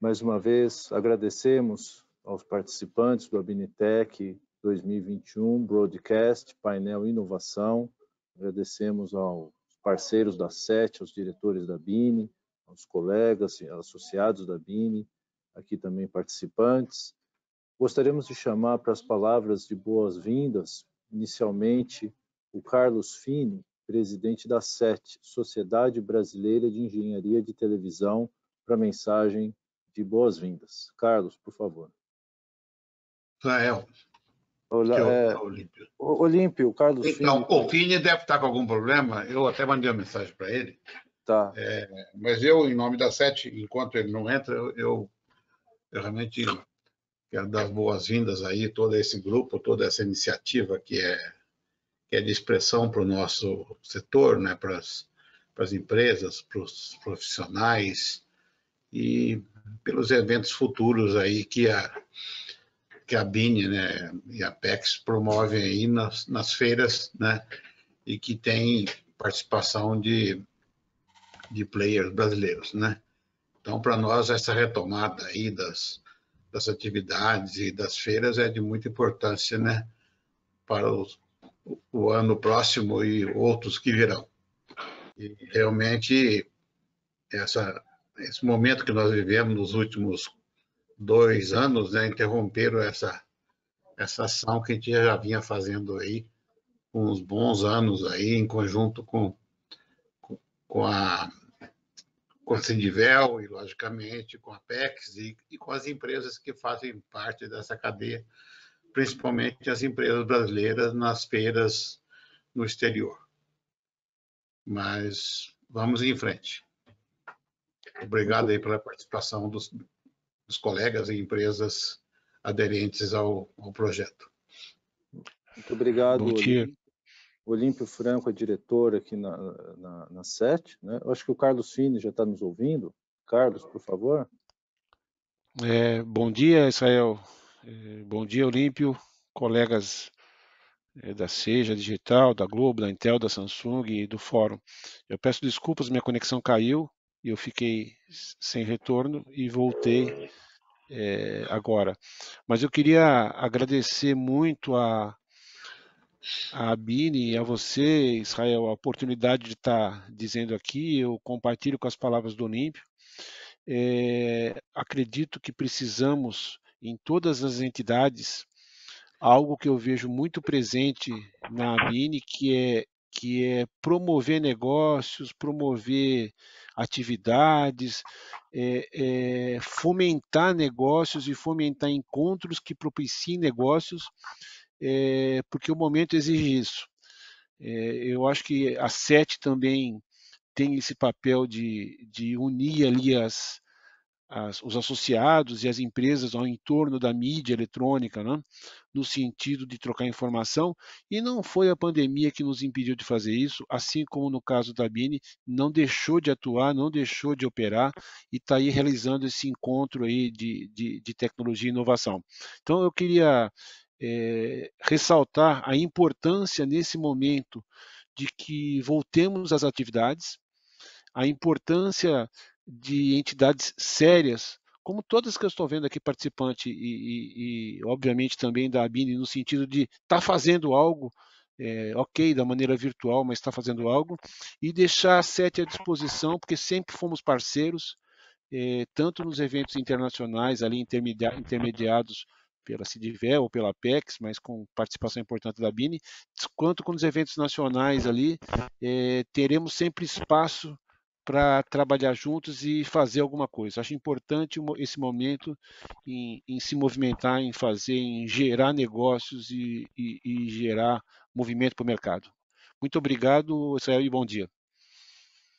Mais uma vez, agradecemos aos participantes do Abinitec 2021, Broadcast, Painel Inovação. Agradecemos aos parceiros da SET, aos diretores da BINI, aos colegas e associados da BINI, aqui também participantes. Gostaríamos de chamar para as palavras de boas-vindas, inicialmente, o Carlos Fini, presidente da SET, Sociedade Brasileira de Engenharia de Televisão, para a mensagem de boas-vindas. Carlos, por favor. Israel, Olá, que é o Olímpio. Olímpio, o Carlos então, Fini. o Fini deve estar com algum problema, eu até mandei uma mensagem para ele. Tá. Mas eu, em nome da SET, enquanto ele não entra, eu realmente quero dar boas-vindas aí, todo esse grupo, toda essa iniciativa que é de expressão para o nosso setor, né, para as empresas, para os profissionais e pelos eventos futuros aí que a BINI, né, e a PEX promovem aí nas feiras, né, e que tem participação de players brasileiros, né. Então, para nós, essa retomada aí das atividades e das feiras é de muita importância, né, para o ano próximo e outros que virão. E realmente, esse momento que nós vivemos nos últimos 2 anos, né, interromperam essa ação que a gente já vinha fazendo aí uns bons anos aí, em conjunto com a Sindivel e, logicamente, com a PEX e com as empresas que fazem parte dessa cadeia, principalmente as empresas brasileiras nas feiras no exterior. Mas vamos em frente. Obrigado aí pela participação dos colegas e empresas aderentes ao projeto. Muito obrigado, Bom dia. Olímpio Franco é diretor aqui na SET, né? Eu acho que o Carlos Fini já está nos ouvindo. Carlos, por favor. Bom dia, Israel. Bom dia, Olímpio, colegas da Seja Digital, da Globo, da Intel, da Samsung e do Fórum. Eu peço desculpas, minha conexão caiu e eu fiquei sem retorno e voltei agora. Mas eu queria agradecer muito a BINI e a você, Israel, a oportunidade de estar dizendo aqui. Eu compartilho com as palavras do Olímpio. Acredito que precisamos, em todas as entidades, algo que eu vejo muito presente na BINI, que é promover negócios, promover atividades, fomentar negócios e fomentar encontros que propiciem negócios, porque o momento exige isso. Eu acho que a SET também tem esse papel de unir ali os associados e as empresas ao entorno da mídia eletrônica, né? No sentido de trocar informação, e não foi a pandemia que nos impediu de fazer isso, assim como no caso da BINI, não deixou de atuar, não deixou de operar, e está aí realizando esse encontro aí de tecnologia e inovação. Então eu queria ressaltar a importância nesse momento de que voltemos às atividades, a importância de entidades sérias, como todas que eu estou vendo aqui participante e obviamente também da ABINI, no sentido de estar fazendo algo, ok, da maneira virtual, mas está fazendo algo, e deixar a SET à disposição, porque sempre fomos parceiros, tanto nos eventos internacionais, ali intermediados pela Cidivel ou pela PEX, mas com participação importante da BINI, quanto com os eventos nacionais ali, teremos sempre espaço para trabalhar juntos e fazer alguma coisa. Acho importante esse momento em se movimentar, em fazer, em gerar negócios e gerar movimento para o mercado. Muito obrigado, Israel, e bom dia.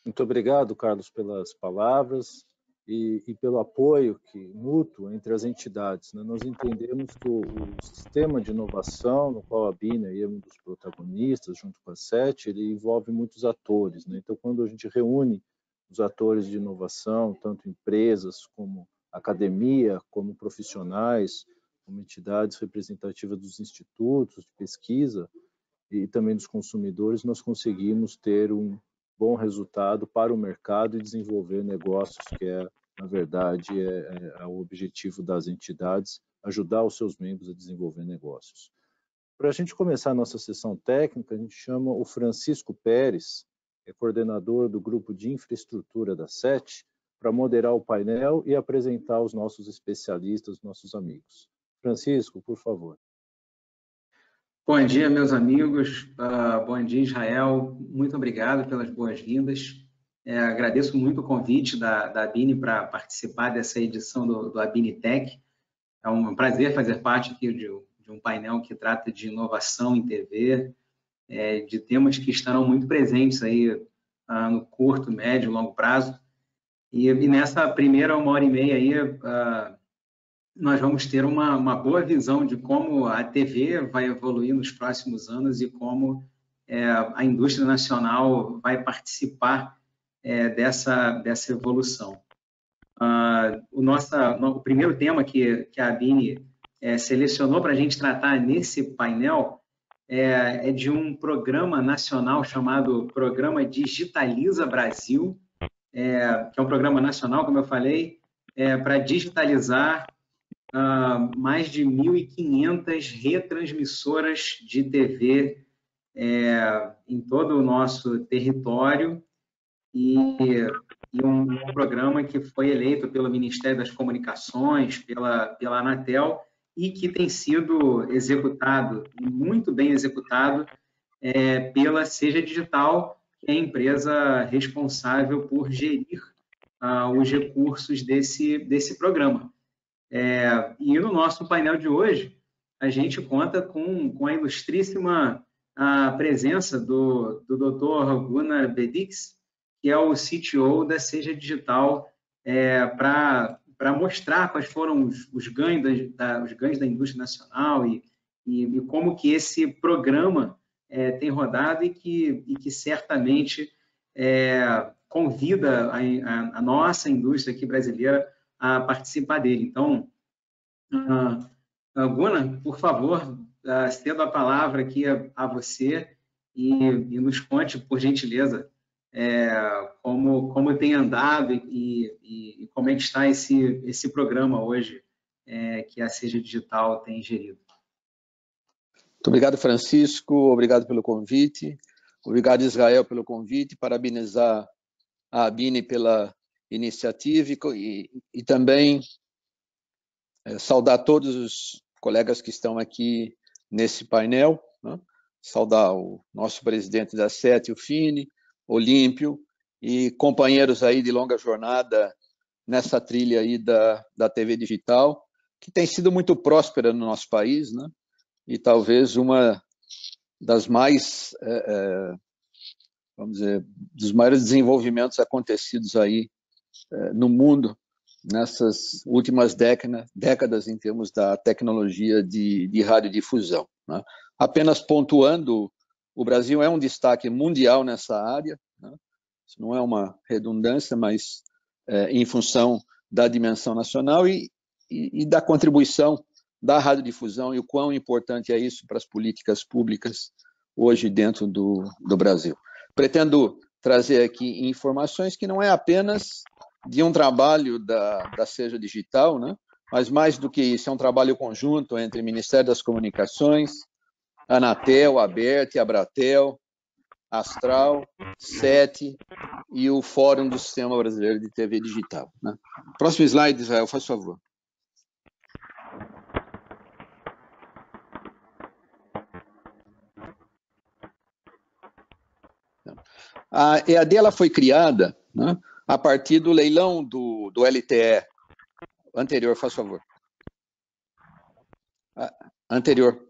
Muito obrigado, Carlos, pelas palavras e pelo apoio mútuo entre as entidades, né? Nós entendemos que o sistema de inovação, no qual a BINI é um dos protagonistas, junto com a SET, ele envolve muitos atores, né? Então, quando a gente reúne os atores de inovação, tanto empresas como academia, como profissionais, como entidades representativas dos institutos de pesquisa e também dos consumidores, nós conseguimos ter um bom resultado para o mercado e desenvolver negócios, que é na verdade, é o objetivo das entidades, ajudar os seus membros a desenvolver negócios. Para a gente começar a nossa sessão técnica, a gente chama o Francisco Pérez, é coordenador do grupo de infraestrutura da SET, para moderar o painel e apresentar os nossos especialistas, nossos amigos. Francisco, por favor. Bom dia, meus amigos. Bom dia, Israel. Muito obrigado pelas boas-vindas. Agradeço muito o convite da ABINE para participar dessa edição do ABINE Tech. É um prazer fazer parte aqui de um painel que trata de inovação em TV, de temas que estarão muito presentes aí no curto, médio e longo prazo. E nessa primeira 1h30 aí, nós vamos ter uma boa visão de como a TV vai evoluir nos próximos anos e como a indústria nacional vai participar dessa evolução. O primeiro tema que a ABINE selecionou para a gente tratar nesse painel é de um programa nacional chamado Programa Digitaliza Brasil, que é um programa nacional, como eu falei, para digitalizar mais de 1.500 retransmissoras de TV em todo o nosso território e um programa que foi eleito pelo Ministério das Comunicações, pela Anatel, e que tem sido executado, muito bem executado, pela Seja Digital, que é a empresa responsável por gerir os recursos desse programa. E no nosso painel de hoje, a gente conta com a ilustríssima presença do Dr. Gunnar Bedix, que é o CTO da Seja Digital, para mostrar quais foram os ganhos da indústria nacional e como que esse programa tem rodado e que certamente convida a nossa indústria aqui brasileira a participar dele. Então, Gunnar, por favor, cedo a palavra aqui a você e nos conte, por gentileza, como tem andado e como é que está esse programa hoje que a Seja Digital tem gerido. Muito obrigado, Francisco. Obrigado pelo convite. Obrigado, Israel, pelo convite. Parabenizar a ABINE pela iniciativa e também saudar todos os colegas que estão aqui nesse painel, né? Saudar o nosso presidente da SET, o Fini, Olímpio, e companheiros aí de longa jornada nessa trilha aí da TV digital, que tem sido muito próspera no nosso país, né? E talvez uma das mais, vamos dizer, dos maiores desenvolvimentos acontecidos aí no mundo nessas últimas décadas em termos da tecnologia de radiodifusão, né? Apenas pontuando, o Brasil é um destaque mundial nessa área, né? Isso não é uma redundância, mas em função da dimensão nacional e da contribuição da radiodifusão e o quão importante é isso para as políticas públicas hoje dentro do Brasil. Pretendo trazer aqui informações que não é apenas de um trabalho da Seja Digital, né? Mas mais do que isso, é um trabalho conjunto entre o Ministério das Comunicações, Anatel, Abert, Abratel, Astral, SET e o Fórum do Sistema Brasileiro de TV Digital, né? Próximo slide, Israel, faz favor. A EAD ela foi criada, né, a partir do leilão do LTE. Anterior, faz favor. Anterior.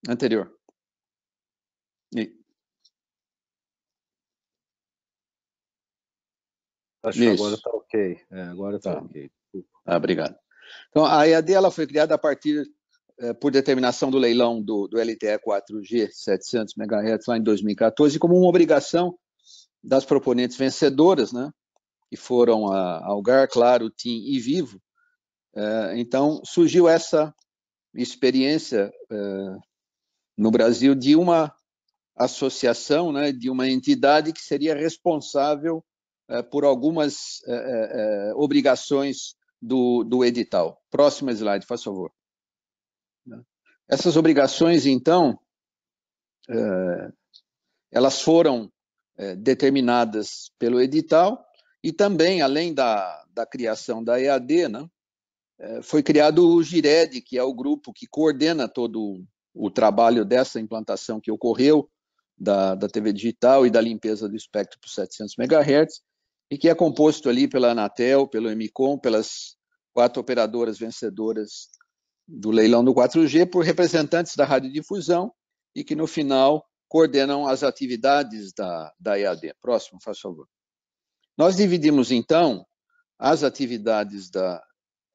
Anterior. Acho que agora está ok. Agora está ok. Obrigado. Então, a EAD ela foi criada a partir, por determinação do leilão do LTE 4G 700 MHz lá em 2014, como uma obrigação das proponentes vencedoras, né, que foram a Algar, Claro, TIM e Vivo. Então, surgiu essa experiência no Brasil de uma associação, né, de uma entidade que seria responsável por algumas obrigações do edital. Próximo slide, por favor. Essas obrigações, então, elas foram determinadas pelo edital e também, além da criação da EAD, né, foi criado o GIRED, que é o grupo que coordena todo o trabalho dessa implantação que ocorreu da TV digital e da limpeza do espectro por 700 MHz, e que é composto ali pela Anatel, pelo Emicom, pelas 4 operadoras vencedoras do leilão do 4G, por representantes da radiodifusão e que, no final, coordenam as atividades da EAD. Próximo, faz favor. Nós dividimos, então, as atividades da...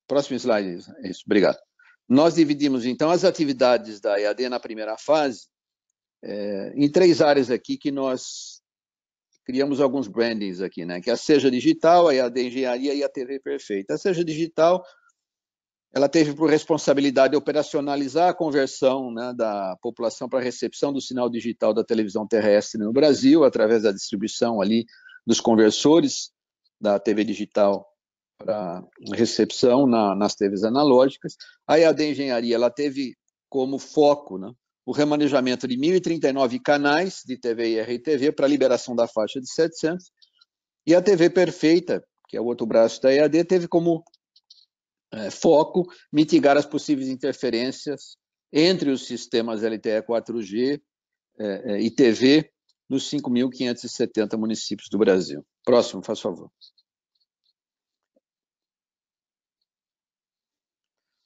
Próximo slide, isso, obrigado. Nós dividimos, então, as atividades da EAD na primeira fase em 3 áreas aqui que nós criamos alguns brandings aqui, né? Que é a Seja Digital, a EAD Engenharia e a TV Perfeita. A Seja Digital, ela teve por responsabilidade operacionalizar a conversão, né, da população para a recepção do sinal digital da televisão terrestre no Brasil, através da distribuição ali dos conversores da TV digital para recepção nas TVs analógicas. A EAD Engenharia, ela teve como foco, né, o remanejamento de 1.039 canais de TV e RTV para a liberação da faixa de 700, e a TV Perfeita, que é o outro braço da EAD, teve como foco mitigar as possíveis interferências entre os sistemas LTE 4G e TV nos 5.570 municípios do Brasil. Próximo, faz favor.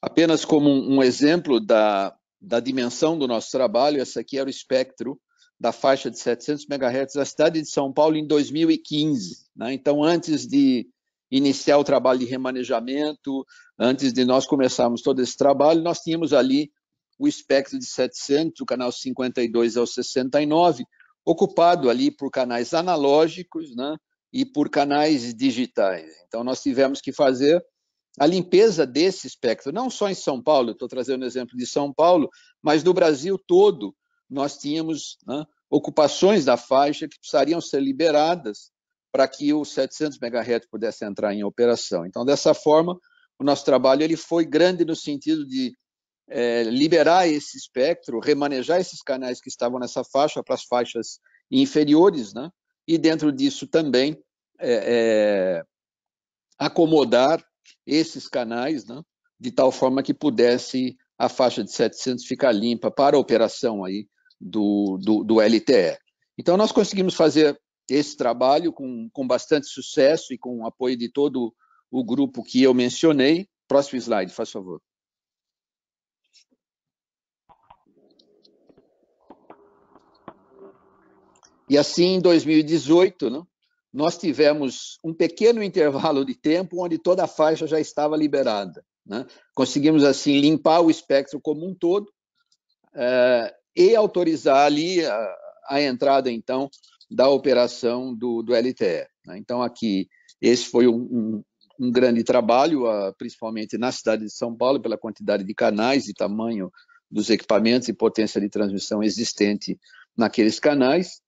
Apenas como um exemplo da dimensão do nosso trabalho, essa aqui era o espectro da faixa de 700 MHz da cidade de São Paulo em 2015. Né? Então, antes de iniciar o trabalho de remanejamento, antes de nós começarmos todo esse trabalho, nós tínhamos ali o espectro de 700, o canal 52 ao 69, ocupado ali por canais analógicos, né, e por canais digitais. Então, nós tivemos que fazer a limpeza desse espectro, não só em São Paulo, estou trazendo o exemplo de São Paulo, mas no Brasil todo, nós tínhamos, né, ocupações da faixa que precisariam ser liberadas para que os 700 MHz pudesse entrar em operação. Então, dessa forma, o nosso trabalho ele foi grande no sentido de liberar esse espectro, remanejar esses canais que estavam nessa faixa para as faixas inferiores, né? E dentro disso também acomodar esses canais, né? De tal forma que pudesse a faixa de 700 ficar limpa para a operação aí do LTE. Então, nós conseguimos fazer esse trabalho com bastante sucesso e com o apoio de todo o grupo que eu mencionei. Próximo slide, faz favor. E assim, em 2018, né, nós tivemos um pequeno intervalo de tempo onde toda a faixa já estava liberada. Né? Conseguimos, assim, limpar o espectro como um todo e autorizar ali a entrada, então, da operação do LTE. Né? Então, aqui, esse foi um grande trabalho, principalmente na cidade de São Paulo, pela quantidade de canais e tamanho dos equipamentos e potência de transmissão existente naqueles canais.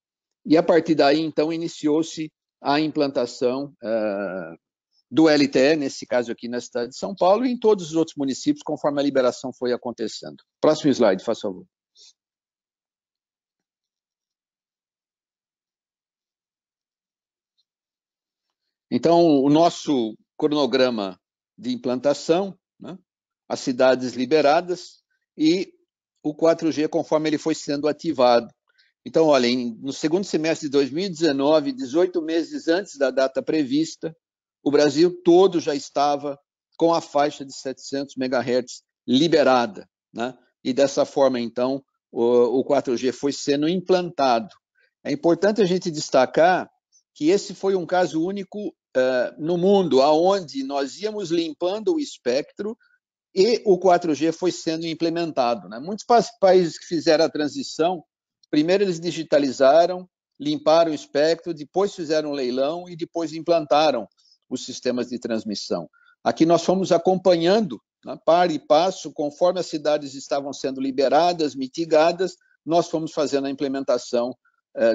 E, a partir daí, então, iniciou-se a implantação do LTE, nesse caso aqui na cidade de São Paulo, e em todos os outros municípios, conforme a liberação foi acontecendo. Próximo slide, faz favor. Então, o nosso cronograma de implantação, né, as cidades liberadas e o 4G conforme ele foi sendo ativado. Então, olha, no segundo semestre de 2019, 18 meses antes da data prevista, o Brasil todo já estava com a faixa de 700 MHz liberada, né? E dessa forma, então, o 4G foi sendo implantado. É importante a gente destacar que esse foi um caso único no mundo, onde nós íamos limpando o espectro e o 4G foi sendo implementado. Né? Muitos países que fizeram a transição, primeiro eles digitalizaram, limparam o espectro, depois fizeram um leilão e depois implantaram os sistemas de transmissão. Aqui nós fomos acompanhando, né, par e passo, conforme as cidades estavam sendo liberadas, mitigadas, nós fomos fazendo a implementação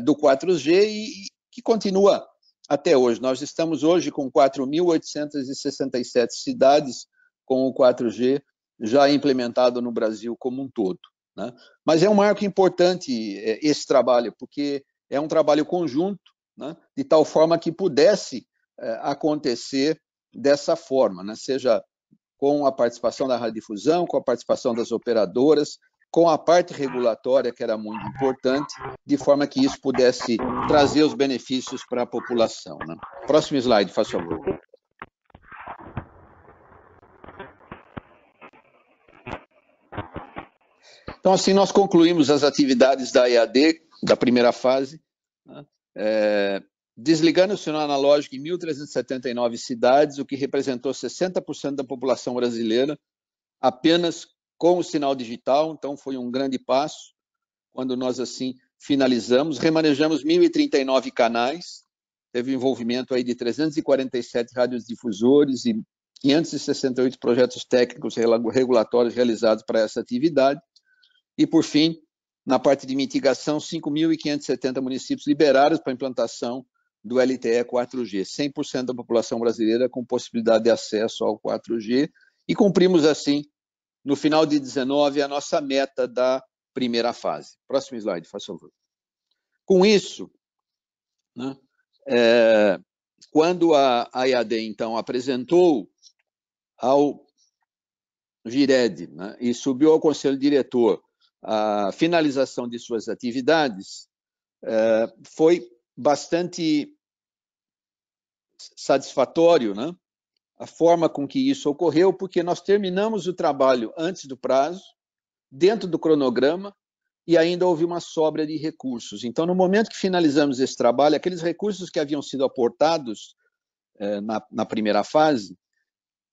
do 4G e que continua até hoje. Nós estamos hoje com 4.867 cidades com o 4G já implementado no Brasil como um todo, né? Mas é um marco importante esse trabalho, porque é um trabalho conjunto, né? De tal forma que pudesse acontecer dessa forma, né? Seja com a participação da radiodifusão, com a participação das operadoras, com a parte regulatória, que era muito importante, de forma que isso pudesse trazer os benefícios para a população, né? Próximo slide, faz favor. Então, assim, nós concluímos as atividades da EAD, da primeira fase, né? Desligando o sinal analógico em 1.379 cidades, o que representou 60% da população brasileira, apenas com o sinal digital. Então, foi um grande passo quando nós, assim, finalizamos. Remanejamos 1.039 canais, teve envolvimento aí de 347 radiodifusores e 568 projetos técnicos regulatórios realizados para essa atividade. E, por fim, na parte de mitigação, 5.570 municípios liberados para a implantação do LTE 4G, 100% da população brasileira com possibilidade de acesso ao 4G, e cumprimos, assim, no final de 19, a nossa meta da primeira fase. Próximo slide, por favor. Com isso, né, quando a EAD, então, apresentou ao GIRED, né, e subiu ao Conselho Diretor a finalização de suas atividades, foi bastante satisfatório, né, a forma com que isso ocorreu, porque nós terminamos o trabalho antes do prazo, dentro do cronograma, e ainda houve uma sobra de recursos. Então, no momento que finalizamos esse trabalho, aqueles recursos que haviam sido aportados na primeira fase,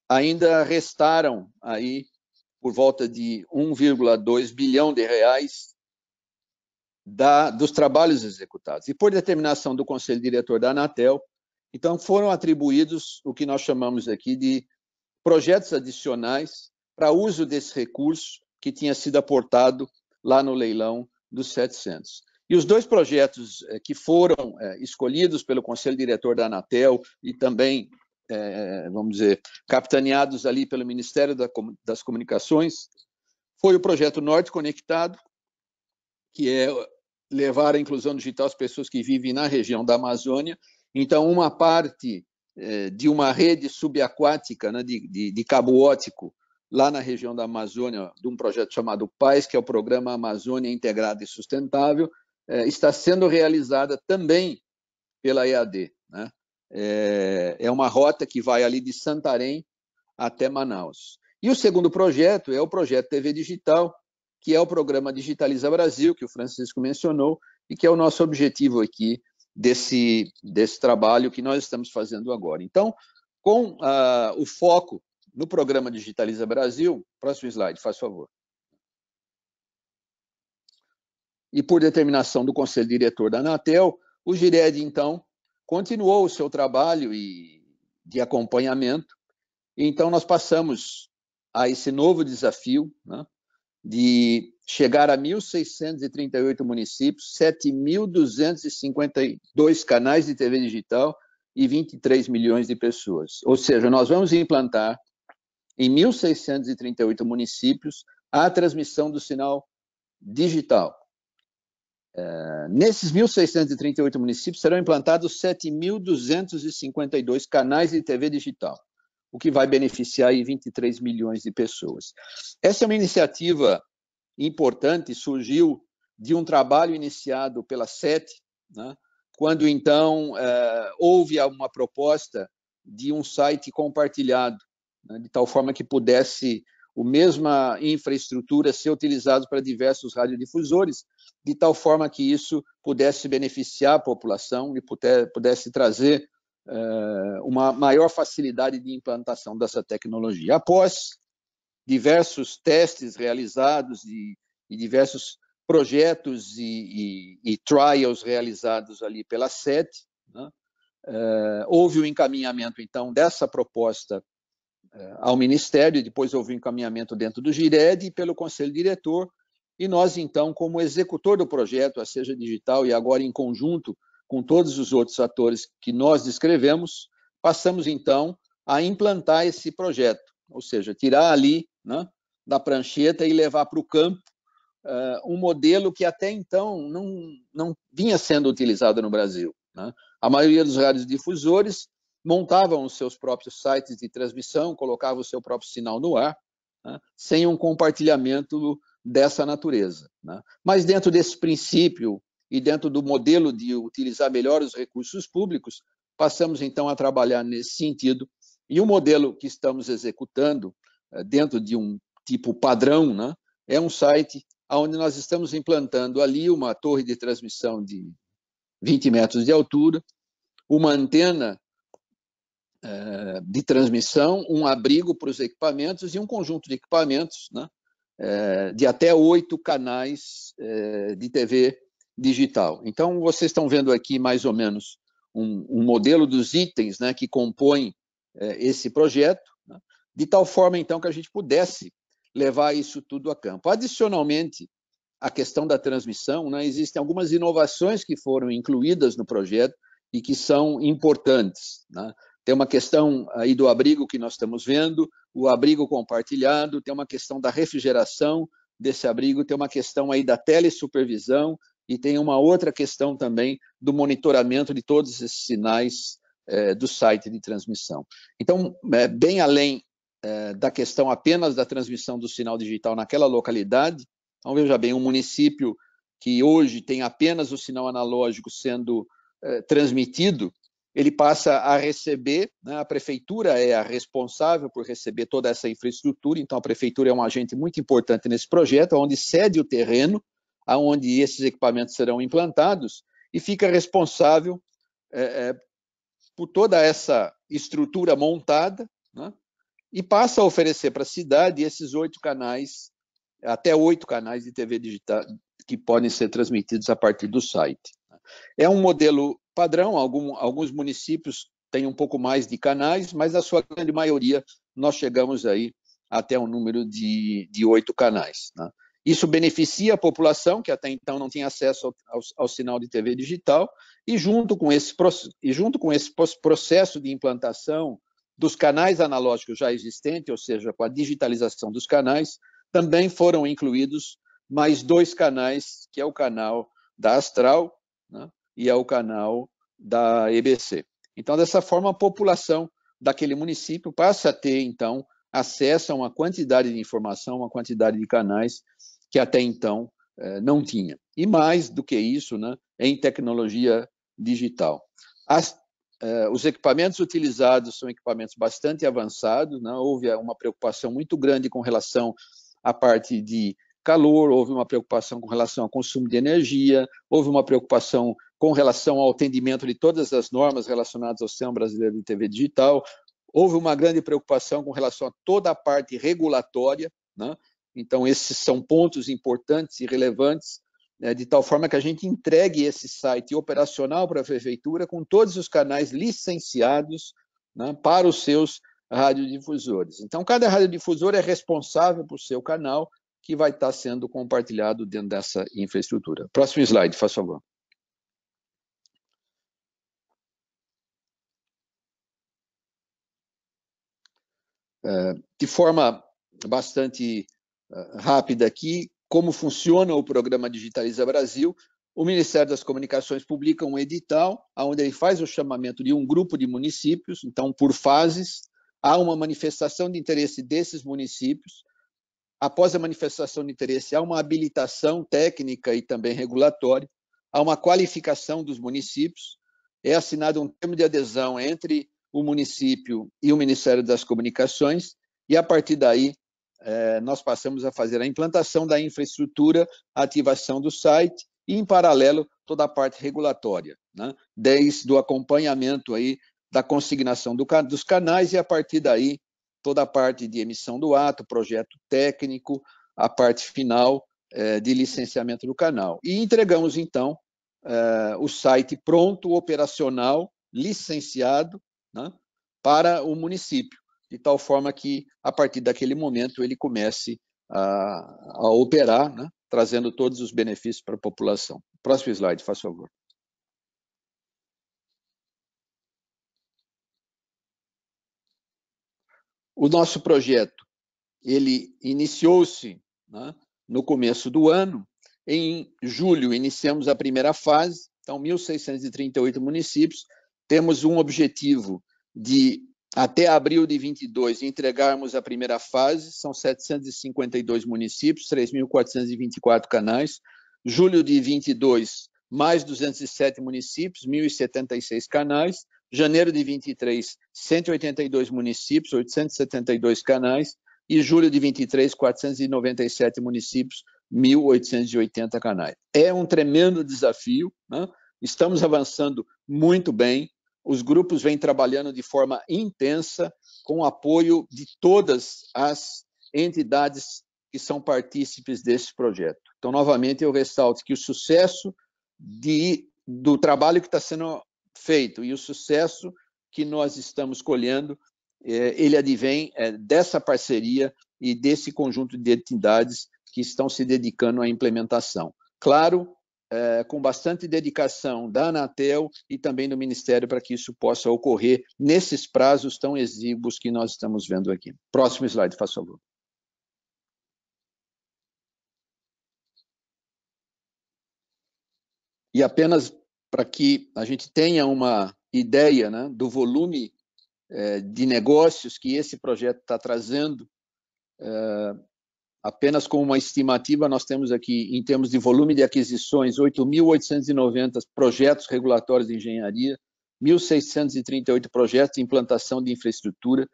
ainda restaram aí por volta de 1,2 bilhão de reais dos trabalhos executados. E por determinação do Conselho Diretor da Anatel, então foram atribuídos o que nós chamamos aqui de projetos adicionais para uso desse recurso que tinha sido aportado lá no leilão dos 700. E os dois projetos que foram escolhidos pelo Conselho Diretor da Anatel e também, vamos dizer, capitaneados ali pelo Ministério das Comunicações, foi o projeto Norte Conectado, que é levar a inclusão digital às pessoas que vivem na região da Amazônia. Então, uma parte de uma rede subaquática, né, de cabo óptico, lá na região da Amazônia, de um projeto chamado PAIS, que é o Programa Amazônia Integrada e Sustentável, está sendo realizada também pela EAD, né? É uma rota que vai ali de Santarém até Manaus. E o segundo projeto é o projeto TV Digital, que é o programa Digitaliza Brasil, que o Francisco mencionou, e que é o nosso objetivo aqui desse trabalho que nós estamos fazendo agora. Então, com o foco no programa Digitaliza Brasil, próximo slide, faz favor. E por determinação do Conselho Diretor da Anatel, o GIRED, então, continuou o seu trabalho de acompanhamento. Então, nós passamos a esse novo desafio, né, de chegar a 1.638 municípios, 7.252 canais de TV digital e 23 milhões de pessoas. Ou seja, nós vamos implantar em 1.638 municípios a transmissão do sinal digital. Nesses 1.638 municípios serão implantados 7.252 canais de TV digital, o que vai beneficiar aí 23 milhões de pessoas. Essa é uma iniciativa importante, surgiu de um trabalho iniciado pela SET, né, quando então houve uma proposta de um site compartilhado, né, de tal forma que pudesse a mesma infraestrutura ser utilizada para diversos radiodifusores, de tal forma que isso pudesse beneficiar a população e pudesse trazer uma maior facilidade de implantação dessa tecnologia. Após diversos testes realizados e diversos projetos e trials realizados ali pela SET, né, houve o encaminhamento, então, dessa proposta ao Ministério, depois houve o encaminhamento dentro do GIRED e pelo Conselho Diretor, e nós, então, como executor do projeto, a Seja Digital, e agora em conjunto com todos os outros atores que nós descrevemos, passamos, então, a implantar esse projeto, ou seja, tirar ali, né, da prancheta e levar para o campo um modelo que até então não vinha sendo utilizado no Brasil, né? A maioria dos radiodifusores montavam os seus próprios sites de transmissão, colocavam o seu próprio sinal no ar, né, sem um compartilhamento dessa natureza, né? Mas dentro desse princípio e dentro do modelo de utilizar melhor os recursos públicos, passamos então a trabalhar nesse sentido. E o modelo que estamos executando dentro de um tipo padrão, né, é um site onde nós estamos implantando ali uma torre de transmissão de 20 metros de altura, uma antena de transmissão, um abrigo para os equipamentos e um conjunto de equipamentos, né, de até 8 canais de TV digital. Então, vocês estão vendo aqui mais ou menos um modelo dos itens, né, que compõem esse projeto, né, de tal forma, então, que a gente pudesse levar isso tudo a campo. Adicionalmente, a questão da transmissão, né, existem algumas inovações que foram incluídas no projeto e que são importantes, né? Tem uma questão aí do abrigo que nós estamos vendo, o abrigo compartilhado, tem uma questão da refrigeração desse abrigo, tem uma questão aí da telesupervisão e tem uma outra questão também do monitoramento de todos esses sinais do site de transmissão. Então, bem além da questão apenas da transmissão do sinal digital naquela localidade, então veja bem, um município que hoje tem apenas o sinal analógico sendo transmitido, ele passa a receber, né, a prefeitura é a responsável por receber toda essa infraestrutura, então a prefeitura é um agente muito importante nesse projeto, onde cede o terreno, onde esses equipamentos serão implantados, e fica responsável por toda essa estrutura montada, né, e passa a oferecer para a cidade esses 8 canais, até 8 canais de TV digital que podem ser transmitidos a partir do site. É um modelo padrão, alguns municípios têm um pouco mais de canais, mas a sua grande maioria nós chegamos aí até um número de 8 canais, né? Isso beneficia a população, que até então não tinha acesso ao sinal de TV digital, e junto com esse processo de implantação dos canais analógicos já existentes, ou seja, com a digitalização dos canais, também foram incluídos mais 2 canais, que é o canal da Astral, né, e é o canal da EBC. Então, dessa forma, a população daquele município passa a ter, então, acesso a uma quantidade de informação, uma quantidade de canais que até então não tinha. E mais do que isso, né, em tecnologia digital. Os equipamentos utilizados são equipamentos bastante avançados, né? Houve uma preocupação muito grande com relação à parte de calor, houve uma preocupação com relação ao consumo de energia, houve uma preocupação com relação ao atendimento de todas as normas relacionadas ao Sistema Brasileiro de TV Digital, houve uma grande preocupação com relação a toda a parte regulatória, né? Então, esses são pontos importantes e relevantes, né, de tal forma que a gente entregue esse site operacional para a prefeitura com todos os canais licenciados, né, para os seus radiodifusores. Então, cada radiodifusor é responsável por seu canal, que vai estar sendo compartilhado dentro dessa infraestrutura. Próximo slide, faz favor. De forma bastante rápida aqui, como funciona o programa Digitaliza Brasil. O Ministério das Comunicações publica um edital, onde ele faz o chamamento de um grupo de municípios, então, por fases, há uma manifestação de interesse desses municípios. Após a manifestação de interesse, há uma habilitação técnica e também regulatória, há uma qualificação dos municípios, é assinado um termo de adesão entre o município e o Ministério das Comunicações, e a partir daí nós passamos a fazer a implantação da infraestrutura, a ativação do site e, em paralelo, toda a parte regulatória, né? Desde o acompanhamento aí da consignação dos canais e, a partir daí, toda a parte de emissão do ato, projeto técnico, a parte final de licenciamento do canal. E entregamos, então, o site pronto, operacional, licenciado, né, para o município, de tal forma que, a partir daquele momento, ele comece a operar, né, trazendo todos os benefícios para a população. Próximo slide, faz favor. O nosso projeto, ele iniciou-se, né, no começo do ano. Em julho, iniciamos a primeira fase, então 1.638 municípios. Temos um objetivo de, até abril de 22, entregarmos a primeira fase, são 752 municípios, 3.424 canais. Julho de 22, mais 207 municípios, 1.076 canais. Janeiro de 23, 182 municípios, 872 canais. E julho de 23, 497 municípios, 1.880 canais. É um tremendo desafio, né? Estamos avançando muito bem, os grupos vêm trabalhando de forma intensa, com o apoio de todas as entidades que são partícipes desse projeto. Então, novamente, eu ressalto que o sucesso do trabalho que está sendo feito e o sucesso que nós estamos colhendo, ele advém dessa parceria e desse conjunto de entidades que estão se dedicando à implementação. Claro, com bastante dedicação da Anatel e também do Ministério para que isso possa ocorrer nesses prazos tão exíguos que nós estamos vendo aqui. Próximo slide, por favor. E apenas para que a gente tenha uma ideia, né, do volume de negócios que esse projeto está trazendo, apenas como uma estimativa, nós temos aqui, em termos de volume de aquisições, 8.890 projetos regulatórios de engenharia, 1.638 projetos de implantação de infraestrutura,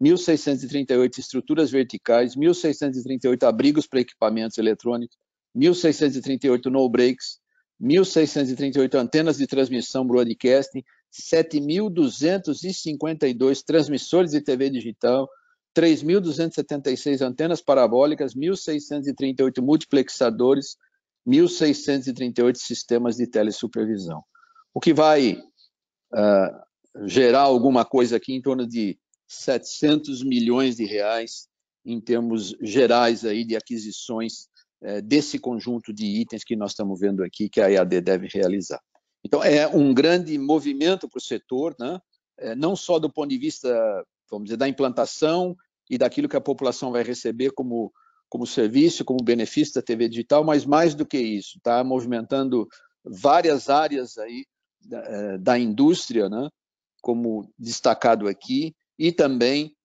1.638 estruturas verticais, 1.638 abrigos para equipamentos eletrônicos, 1.638 no-breaks, 1.638 antenas de transmissão broadcasting, 7.252 transmissores de TV digital, 3.276 antenas parabólicas, 1.638 multiplexadores, 1.638 sistemas de telesupervisão. O que vai gerar alguma coisa aqui em torno de 700 milhões de reais em termos gerais aí de aquisições desse conjunto de itens que nós estamos vendo aqui, que a EAD deve realizar. Então, é um grande movimento para o setor, né? Não só do ponto de vista, vamos dizer, da implantação e daquilo que a população vai receber como serviço, como benefício da TV digital, mas mais do que isso, está movimentando várias áreas aí da indústria, né? Como destacado aqui, e também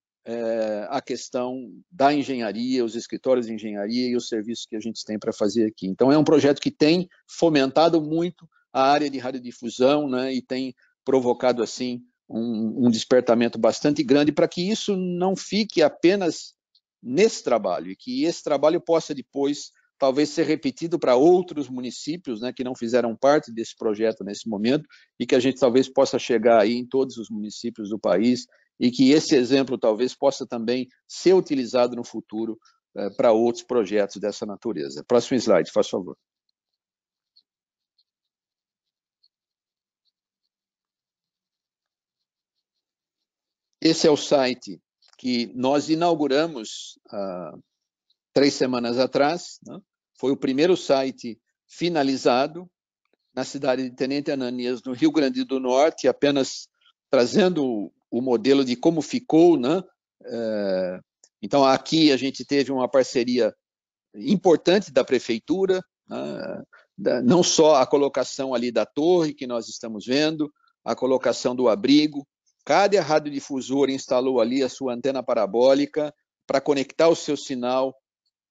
a questão da engenharia, os escritórios de engenharia e os serviços que a gente tem para fazer aqui. Então, é um projeto que tem fomentado muito a área de radiodifusão, né, e tem provocado, assim, um despertamento bastante grande para que isso não fique apenas nesse trabalho, e que esse trabalho possa depois, talvez, ser repetido para outros municípios, né, que não fizeram parte desse projeto nesse momento, e que a gente talvez possa chegar aí em todos os municípios do país, e que esse exemplo talvez possa também ser utilizado no futuro para outros projetos dessa natureza. Próximo slide, faz favor. Esse é o site que nós inauguramos 3 semanas atrás, né? Foi o primeiro site finalizado na cidade de Tenente Ananias, no Rio Grande do Norte, apenas trazendo o modelo de como ficou, né? Então, aqui a gente teve uma parceria importante da prefeitura, né? Não só a colocação ali da torre, que nós estamos vendo, a colocação do abrigo. Cada radiodifusor instalou ali a sua antena parabólica para conectar o seu sinal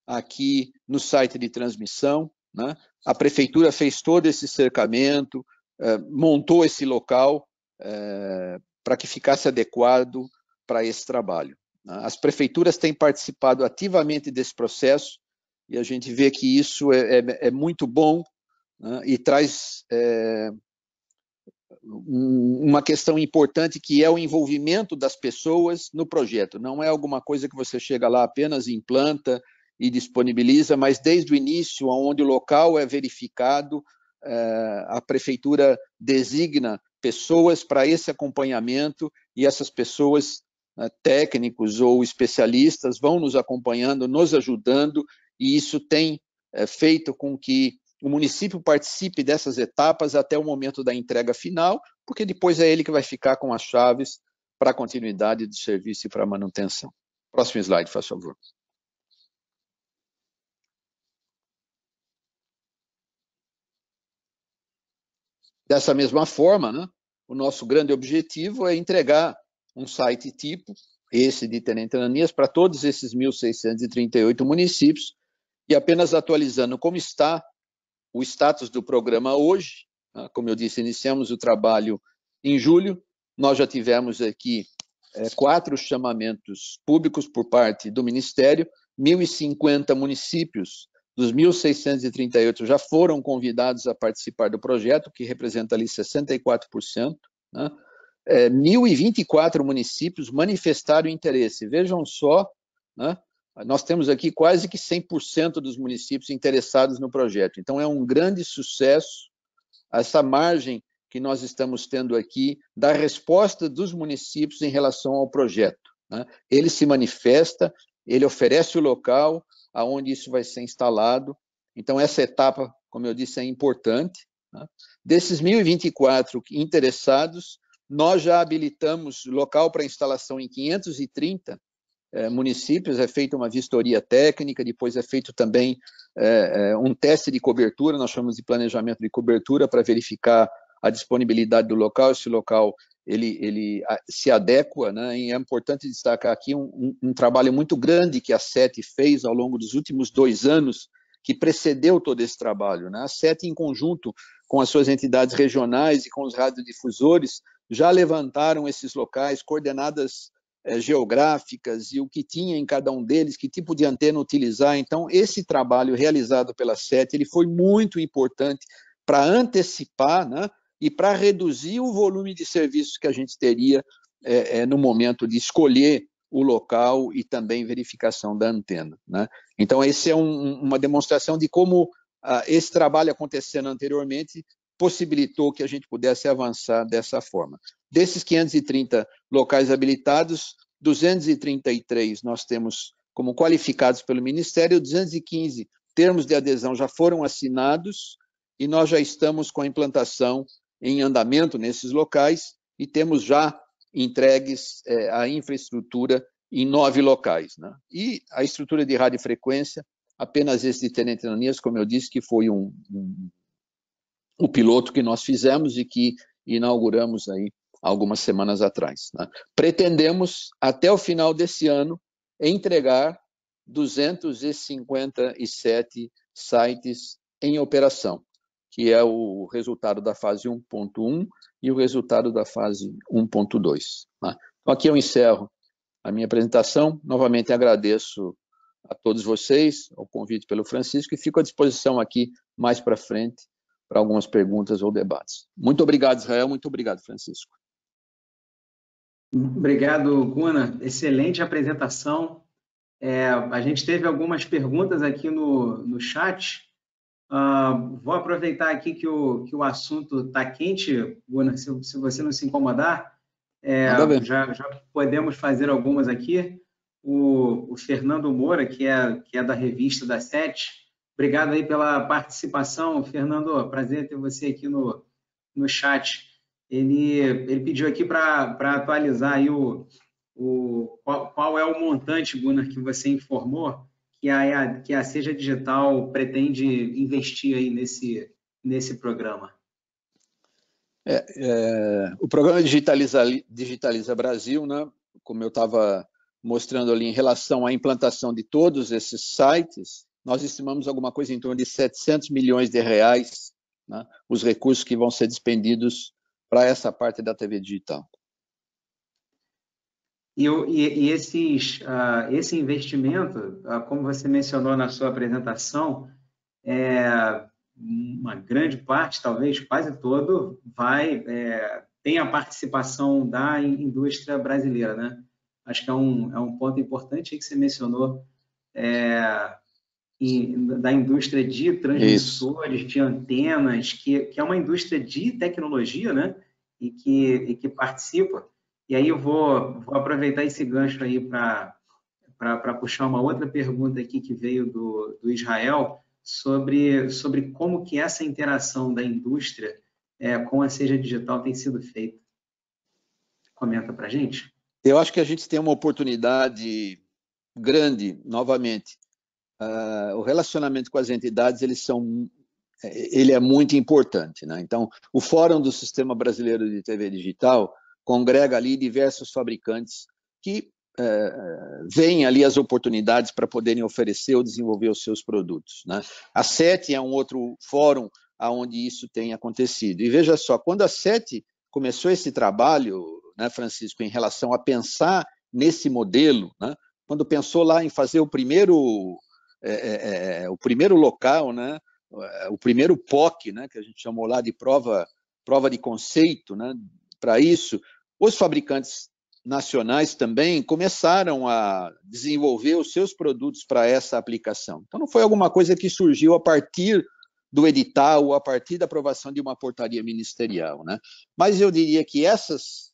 aqui no site de transmissão, né? A prefeitura fez todo esse cercamento, montou esse local para que ficasse adequado para esse trabalho. As prefeituras têm participado ativamente desse processo e a gente vê que isso é muito bom, né? E traz uma questão importante, que é o envolvimento das pessoas no projeto. Não é alguma coisa que você chega lá apenas implanta e disponibiliza, mas desde o início, onde o local é verificado, a prefeitura designa pessoas para esse acompanhamento, e essas pessoas, técnicos ou especialistas, vão nos acompanhando, nos ajudando, e isso tem feito com que o município participe dessas etapas até o momento da entrega final, porque depois é ele que vai ficar com as chaves para a continuidade do serviço e para a manutenção. Próximo slide, por favor. Dessa mesma forma, né, o nosso grande objetivo é entregar um site tipo, esse de Tenente Ananias, para todos esses 1.638 municípios, e apenas atualizando como está o status do programa hoje. Como eu disse, iniciamos o trabalho em julho, nós já tivemos aqui 4 chamamentos públicos por parte do Ministério, 1.050 municípios dos 1.638 já foram convidados a participar do projeto, que representa ali 64%, né? 1.024 municípios manifestaram interesse. Vejam só, né? Nós temos aqui quase que 100% dos municípios interessados no projeto. Então, é um grande sucesso essa margem que nós estamos tendo aqui da resposta dos municípios em relação ao projeto, né? Ele se manifesta, ele oferece o local aonde isso vai ser instalado. Então, essa etapa, como eu disse, é importante, né? Desses 1.024 interessados, nós já habilitamos local para instalação em 530 municípios, é feita uma vistoria técnica, depois é feito também um teste de cobertura, nós chamamos de planejamento de cobertura, para verificar a disponibilidade do local, esse local ele se adequa, né? E é importante destacar aqui um trabalho muito grande que a SET fez ao longo dos últimos 2 anos, que precedeu todo esse trabalho, né? A SET, em conjunto com as suas entidades regionais e com os radiodifusores, já levantaram esses locais, coordenadas geográficas e o que tinha em cada um deles, que tipo de antena utilizar. Então, esse trabalho realizado pela SET, ele foi muito importante para antecipar, né, e para reduzir o volume de serviços que a gente teria no momento de escolher o local e também verificação da antena, né? Então, esse é uma demonstração de como esse trabalho acontecendo anteriormente possibilitou que a gente pudesse avançar dessa forma. Desses 530 locais habilitados, 233 nós temos como qualificados pelo Ministério, 215 termos de adesão já foram assinados e nós já estamos com a implantação em andamento nesses locais e temos já entregues a infraestrutura em 9 locais, né? E a estrutura de radiofrequência, apenas esse de Tenente Ananias, como eu disse, que foi o piloto que nós fizemos e que inauguramos aí algumas semanas atrás, né? Pretendemos, até o final desse ano, entregar 257 sites em operação, que é o resultado da fase 1.1 e o resultado da fase 1.2, né? Então, aqui eu encerro a minha apresentação. Novamente agradeço a todos vocês, o convite pelo Francisco, e fico à disposição aqui mais para frente para algumas perguntas ou debates. Muito obrigado, Israel. Muito obrigado, Francisco. Obrigado, Guna. Excelente apresentação. A gente teve algumas perguntas aqui no chat. Vou aproveitar aqui que o assunto está quente, Guna, se você não se incomodar, já podemos fazer algumas aqui. O Fernando Moura, que é da revista da SET, obrigado aí pela participação, Fernando, prazer ter você aqui no chat. Ele pediu aqui para atualizar aí qual é o montante, Gunnar, que você informou que a Seja Digital pretende investir aí nesse programa. O programa Digitaliza Brasil, né, como eu estava mostrando ali, em relação à implantação de todos esses sites, nós estimamos alguma coisa em torno de 700 milhões de reais, né, os recursos que vão ser despendidos para essa parte da TV digital. E esse investimento, como você mencionou na sua apresentação, uma grande parte, talvez quase todo, tem a participação da indústria brasileira, né? Acho que é um ponto importante aí que você mencionou, da indústria de transmissores, de antenas, que é uma indústria de tecnologia, né? E que participa. E aí eu vou aproveitar esse gancho aí para puxar uma outra pergunta aqui que veio do Israel sobre como que essa interação da indústria com a Seja Digital tem sido feita. Comenta para a gente. Eu acho que a gente tem uma oportunidade grande, novamente. O relacionamento com as entidades, ele é muito importante, né? Então, o Fórum do Sistema Brasileiro de TV Digital congrega ali diversos fabricantes que veem ali as oportunidades para poderem oferecer ou desenvolver os seus produtos, né? A SET é um outro fórum onde isso tem acontecido. E veja só, quando a SET começou esse trabalho, né, Francisco, em relação a pensar nesse modelo, né, quando pensou lá em fazer o primeiro local, né, o primeiro POC, né, que a gente chamou lá de prova de conceito, né, para isso, os fabricantes nacionais também começaram a desenvolver os seus produtos para essa aplicação. Então, não foi alguma coisa que surgiu a partir do edital ou a partir da aprovação de uma portaria ministerial, né? Mas eu diria que essas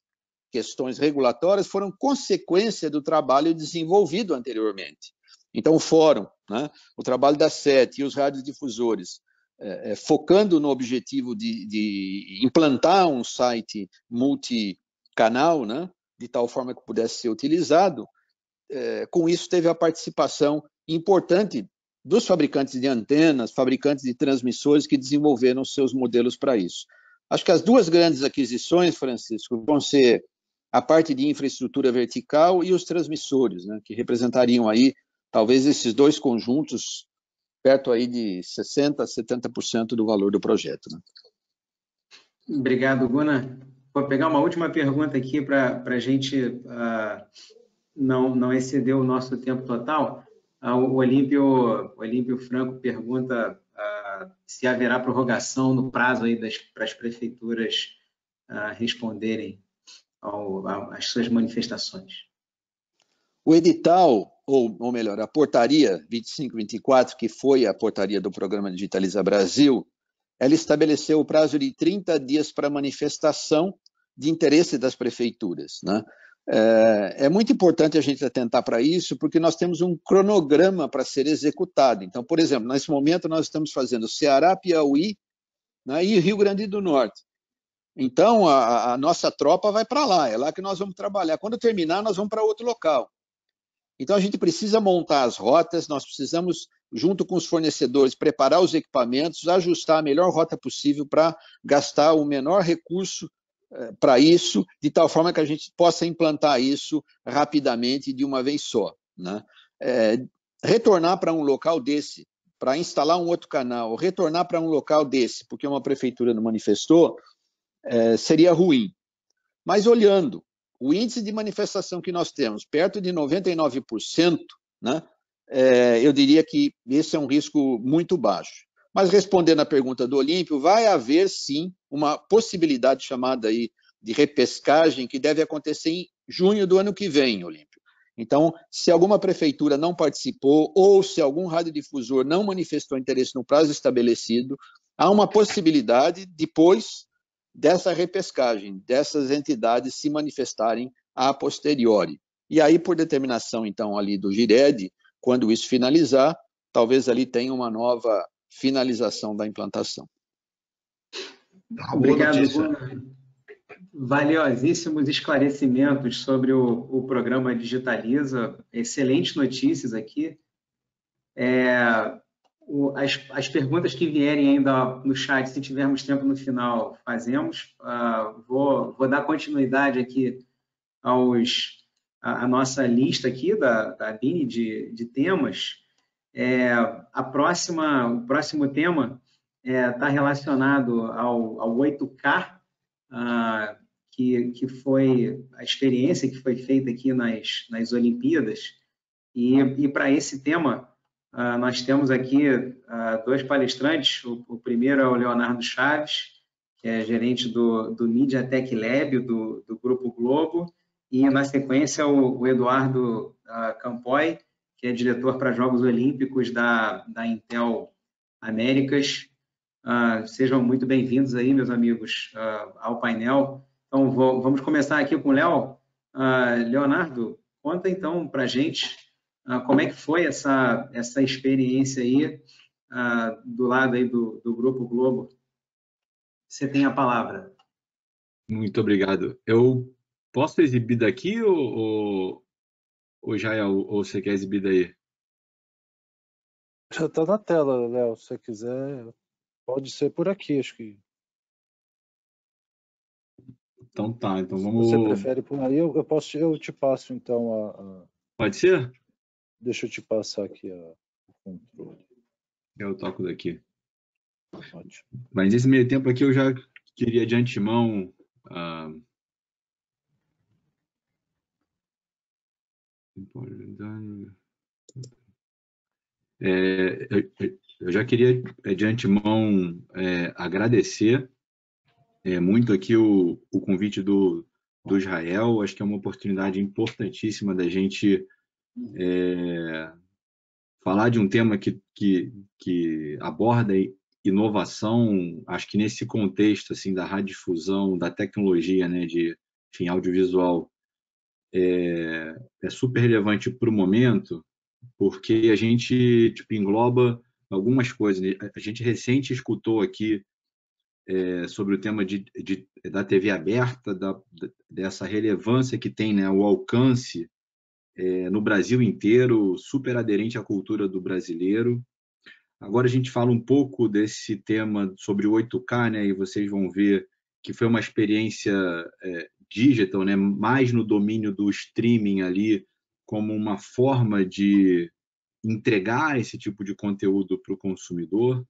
questões regulatórias foram consequência do trabalho desenvolvido anteriormente. Então, o fórum, né, o trabalho da SET e os radiodifusores, focando no objetivo de implantar um site multicanal, né, de tal forma que pudesse ser utilizado, com isso teve a participação importante dos fabricantes de antenas, fabricantes de transmissores que desenvolveram seus modelos para isso. Acho que as duas grandes aquisições, Francisco, vão ser a parte de infraestrutura vertical e os transmissores, né, que representariam aí, talvez esses dois conjuntos, perto aí de 60% a 70% do valor do projeto, né? Obrigado, Guna. Vou pegar uma última pergunta aqui para a gente não exceder o nosso tempo total. O Olímpio Franco pergunta se haverá prorrogação no prazo aí para as prefeituras responderem às suas manifestações. O edital, ou melhor, a portaria 2524, que foi a portaria do Programa Digitaliza Brasil, ela estabeleceu o prazo de 30 dias para manifestação de interesse das prefeituras, né? É muito importante a gente atentar para isso, porque nós temos um cronograma para ser executado. Então, por exemplo, nesse momento nós estamos fazendo Ceará, Piauí, né, e Rio Grande do Norte. Então, a nossa tropa vai para lá, é lá que nós vamos trabalhar. Quando terminar, nós vamos para outro local. Então, a gente precisa montar as rotas, nós precisamos, junto com os fornecedores, preparar os equipamentos, ajustar a melhor rota possível para gastar o menor recurso para isso, de tal forma que a gente possa implantar isso rapidamente de uma vez só, né? Retornar para um local desse, para instalar um outro canal, retornar para um local desse, porque uma prefeitura não manifestou, seria ruim. Mas olhando o índice de manifestação que nós temos, perto de 99%, né, eu diria que esse é um risco muito baixo. Mas respondendo à pergunta do Olímpio, vai haver sim uma possibilidade chamada aí de repescagem que deve acontecer em junho do ano que vem, Olímpio. Então, se alguma prefeitura não participou ou se algum radiodifusor não manifestou interesse no prazo estabelecido, há uma possibilidade depois dessa repescagem, dessas entidades se manifestarem a posteriori. E aí, por determinação, então, ali do GIRED, quando isso finalizar, talvez ali tenha uma nova finalização da implantação. Obrigado, Guna. Valiosíssimos esclarecimentos sobre o programa Digitaliza, excelentes notícias aqui. As perguntas que vierem ainda no chat, se tivermos tempo no final, fazemos. Vou dar continuidade aqui à nossa lista aqui da BINI de temas. O próximo tema está relacionado ao 8K, que foi a experiência que foi feita aqui nas Olimpíadas. E para esse tema, nós temos aqui dois palestrantes. O primeiro é o Leonardo Chaves, que é gerente do Media Tech Lab, do Grupo Globo, e na sequência o Eduardo Campoy, que é diretor para Jogos Olímpicos da Intel Américas. Sejam muito bem-vindos aí, meus amigos, ao painel. Então, vamos começar aqui com o Léo. Leonardo, conta então para a gente como é que foi essa experiência aí do lado aí do Grupo Globo. Você tem a palavra. Muito obrigado. Eu posso exibir daqui ou Jael, ou você quer exibir daí? Já está na tela, Léo. Se você quiser, pode ser por aqui, acho que. Então tá, então Se vamos... você prefere por aí, eu te passo então Pode ser? Deixa eu te passar aqui o controle. Eu toco daqui. Ótimo. Mas nesse meio tempo aqui eu já queria de antemão... eu já queria de antemão agradecer muito aqui o convite do Israel. Acho que é uma oportunidade importantíssima da gente falar de um tema que aborda inovação. Acho que nesse contexto assim da radiodifusão, da tecnologia, né, de audiovisual, é super relevante para o momento, porque a gente engloba algumas coisas, né? A gente recente escutou aqui sobre o tema da TV aberta, dessa relevância que tem, né, o alcance no Brasil inteiro, super aderente à cultura do brasileiro. Agora a gente fala um pouco desse tema sobre o 8K, né, e vocês vão ver que foi uma experiência digital, né, mais no domínio do streaming ali, como uma forma de entregar esse tipo de conteúdo para o consumidor.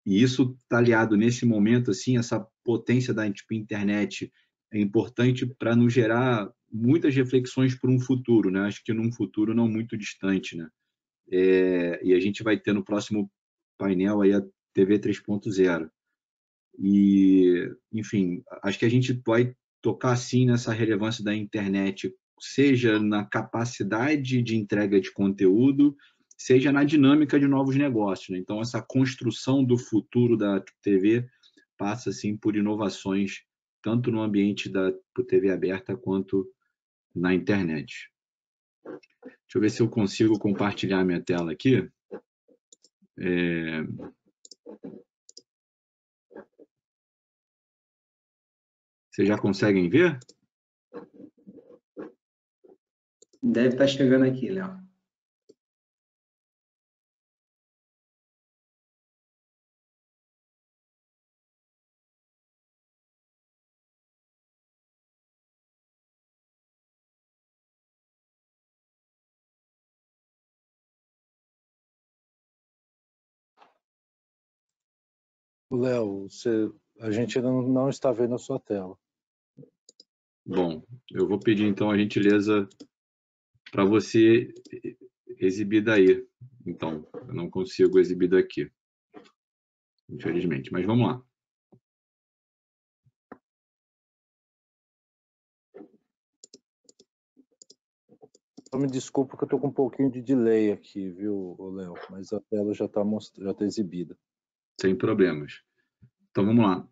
E isso está aliado nesse momento, assim, essa potência da internet é importante para nos gerar muitas reflexões para um futuro, né? Acho que num futuro não muito distante, né? E a gente vai ter no próximo painel aí a TV 3.0. E, enfim, acho que a gente vai tocar sim nessa relevância da internet, seja na capacidade de entrega de conteúdo, seja na dinâmica de novos negócios, né? Então, essa construção do futuro da TV passa assim por inovações, tanto no ambiente da TV aberta quanto na internet. Deixa eu ver se eu consigo compartilhar minha tela aqui. Vocês já conseguem ver? Deve estar chegando aqui, Léo. Léo, a gente ainda não está vendo a sua tela. Bom, eu vou pedir então a gentileza para você exibir daí. Então, eu não consigo exibir daqui, infelizmente, mas vamos lá. Me desculpa que eu estou com um pouquinho de delay aqui, viu, Léo? Mas a tela já está exibida. Sem problemas. Então, vamos lá.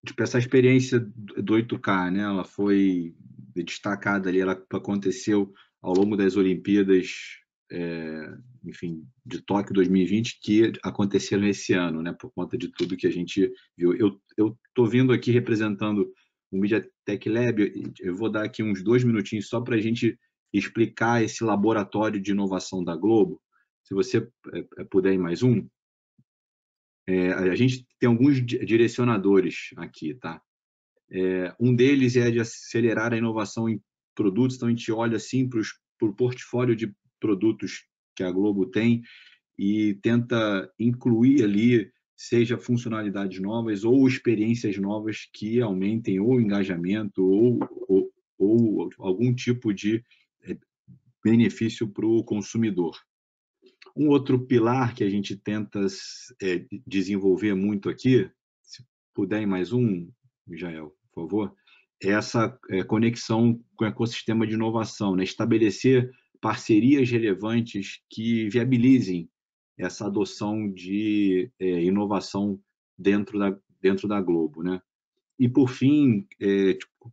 Tipo, essa experiência do 8K, né? Ela foi destacada ali, ela aconteceu ao longo das Olimpíadas, enfim, de Tóquio 2020, que aconteceram esse ano, né? Por conta de tudo que a gente viu. Eu estou vindo aqui representando o MediaTek Lab. Eu vou dar aqui uns 2 minutinhos só para a gente explicar esse laboratório de inovação da Globo. Se você puder ir mais um. A gente tem alguns direcionadores aqui, tá? Um deles é de acelerar a inovação em produtos, então a gente olha assim para o portfólio de produtos que a Globo tem e tenta incluir ali, seja funcionalidades novas ou experiências novas que aumentem ou engajamento ou algum tipo de benefício para o consumidor. Um outro pilar que a gente tenta desenvolver muito aqui, se puder ir mais um, Jael, por favor, é essa conexão com o ecossistema de inovação, né? Estabelecer parcerias relevantes que viabilizem essa adoção de inovação dentro da Globo, né? E, por fim,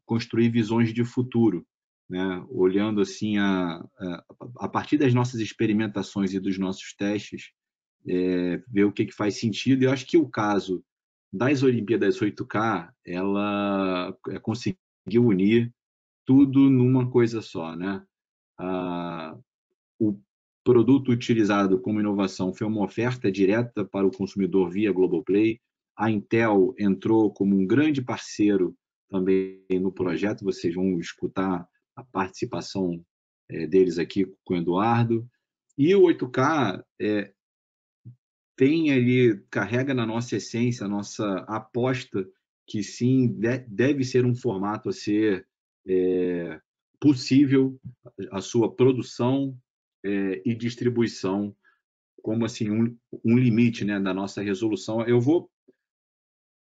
construir visões de futuro. né, olhando assim a partir das nossas experimentações e dos nossos testes, ver o que faz sentido. E eu acho que o caso das Olimpíadas 8K, ela conseguiu unir tudo numa coisa só, né? O produto utilizado como inovação foi uma oferta direta para o consumidor via Globoplay. A Intel entrou como um grande parceiro também no projeto. Vocês vão escutar a participação deles aqui com o Eduardo. E o 8K tem ali, carrega na nossa essência, a nossa aposta que sim, deve ser um formato a ser possível a sua produção e distribuição como assim um limite, né, da nossa resolução. Eu vou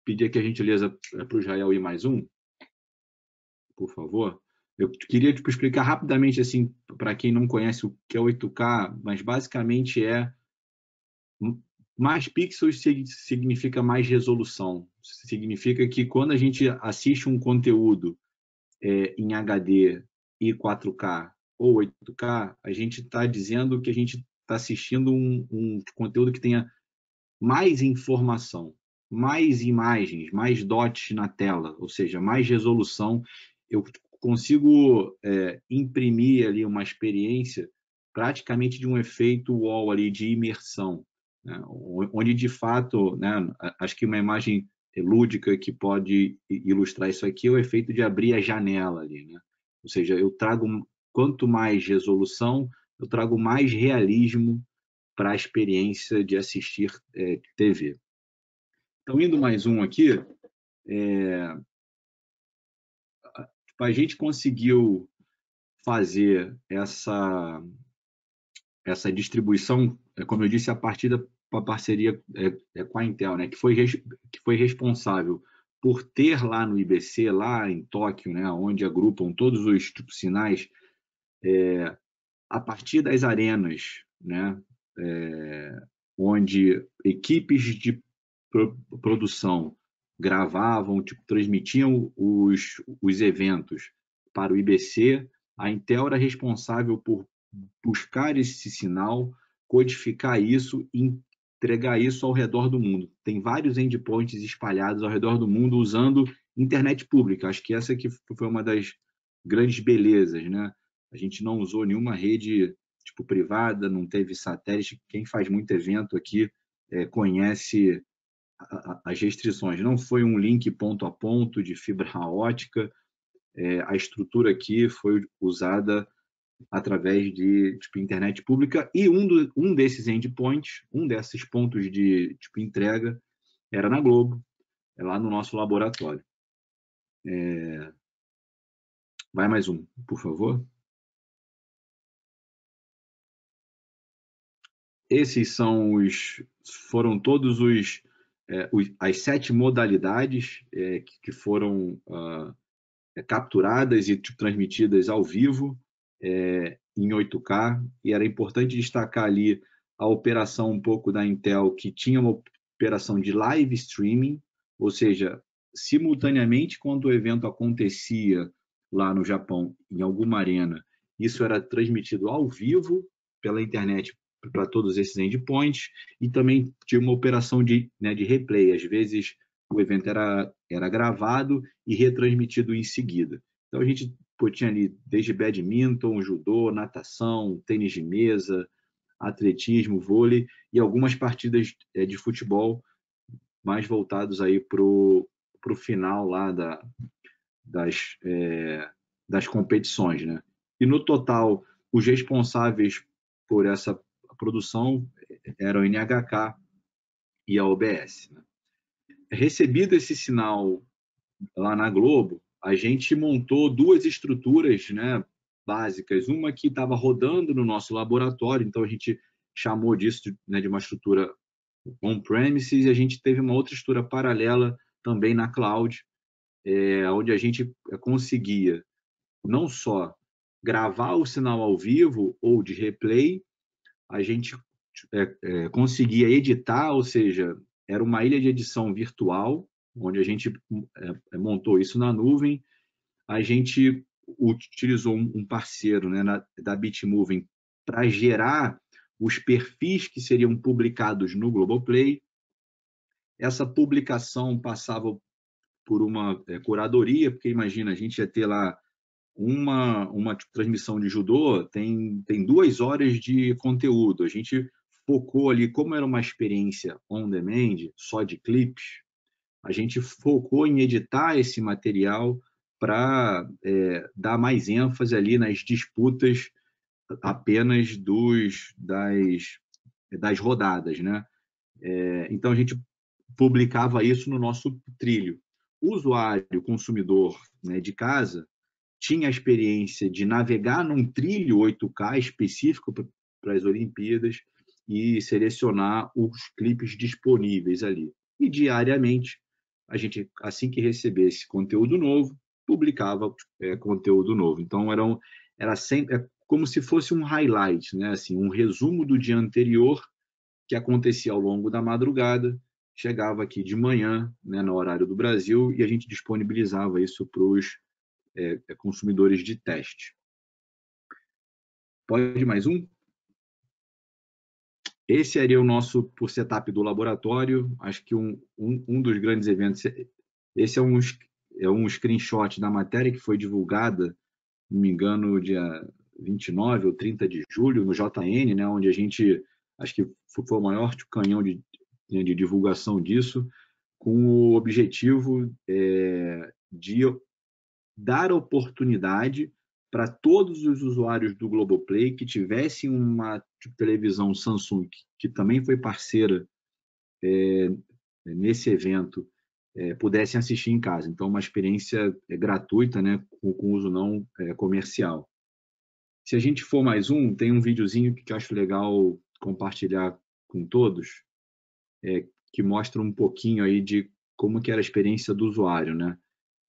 pedir aqui a gentileza para o Israel ir mais um, por favor. Eu queria explicar rapidamente assim para quem não conhece o que é 8K, mas basicamente mais pixels significa mais resolução. Significa que quando a gente assiste um conteúdo em HD e 4K ou 8K, a gente está dizendo que a gente está assistindo um conteúdo que tenha mais informação, mais imagens, mais dots na tela, ou seja, mais resolução. Eu consigo imprimir ali uma experiência praticamente de um efeito wall ali de imersão, né? Onde de fato, né, acho que uma imagem lúdica que pode ilustrar isso aqui é o efeito de abrir a janela ali, né? Ou seja, eu trago quanto mais resolução, eu trago mais realismo para a experiência de assistir TV. Então, indo mais um aqui, a gente conseguiu fazer essa distribuição, como eu disse, a partir da parceria com a Intel, né, que foi responsável por ter lá no IBC, lá em Tóquio, né, onde agrupam todos os sinais, a partir das arenas, né, onde equipes de produção gravavam, transmitiam os eventos para o IBC, a Intel era responsável por buscar esse sinal, codificar isso e entregar isso ao redor do mundo. Tem vários endpoints espalhados ao redor do mundo usando internet pública. Acho que essa aqui foi uma das grandes belezas, né? A gente não usou nenhuma rede privada, não teve satélite. Quem faz muito evento aqui conhece as restrições. Não foi um link ponto a ponto de fibra ótica. A estrutura aqui foi usada através de internet pública, e um desses endpoints, um desses pontos de entrega era na Globo, lá no nosso laboratório. Vai mais um, por favor. Esses foram todos as 7 modalidades que foram capturadas e transmitidas ao vivo em 8K, e era importante destacar ali a operação um pouco da Intel, que tinha uma operação de live streaming, ou seja, simultaneamente quando o evento acontecia lá no Japão, em alguma arena, isso era transmitido ao vivo pela internet para todos esses endpoints, e também tinha uma operação de replay. Às vezes o evento era gravado e retransmitido em seguida. Então a gente tinha ali desde badminton, judô, natação, tênis de mesa, atletismo, vôlei e algumas partidas de futebol mais voltados aí para o final lá das competições, né? E no total, os responsáveis por essa produção eram a NHK e a OBS, né? Recebido esse sinal lá na Globo, a gente montou 2 estruturas, né, básicas. Uma que estava rodando no nosso laboratório, então a gente chamou disso de uma estrutura on-premises, e a gente teve uma outra estrutura paralela também na cloud, onde a gente conseguia não só gravar o sinal ao vivo ou de replay, a gente conseguia editar, ou seja, era uma ilha de edição virtual, onde a gente montou isso na nuvem. A gente utilizou um parceiro, né, da Bitmoving para gerar os perfis que seriam publicados no Globoplay. Essa publicação passava por uma curadoria, porque imagina, a gente ia ter lá uma transmissão de judô, tem 2 horas de conteúdo. A gente focou ali, como era uma experiência on demand, só de clipes, a gente focou em editar esse material para dar mais ênfase ali nas disputas apenas das rodadas, né? Então a gente publicava isso no nosso trilho. O usuário, consumidor, né, de casa, tinha a experiência de navegar num trilho 8K específico para as Olimpíadas e selecionar os clipes disponíveis ali. E diariamente, a gente, assim que recebesse conteúdo novo, publicava conteúdo novo. Então, era sempre como se fosse um highlight, né? Assim, um resumo do dia anterior que acontecia ao longo da madrugada, chegava aqui de manhã, né, no horário do Brasil, e a gente disponibilizava isso para os consumidores de teste. Pode mais um? Esse seria o nosso por setup do laboratório. Acho que um dos grandes eventos. Esse é um screenshot da matéria que foi divulgada, não me engano, dia 29 ou 30 de julho, no JN, né, onde a gente, acho que foi o maior canhão de divulgação disso, com o objetivo de dar oportunidade para todos os usuários do Globoplay que tivessem uma televisão Samsung, que também foi parceira nesse evento, pudessem assistir em casa. Então, uma experiência gratuita, né, com uso não comercial. Se a gente for mais tem um videozinho que eu acho legal compartilhar com todos, que mostra um pouquinho aí de como que era a experiência do usuário, né?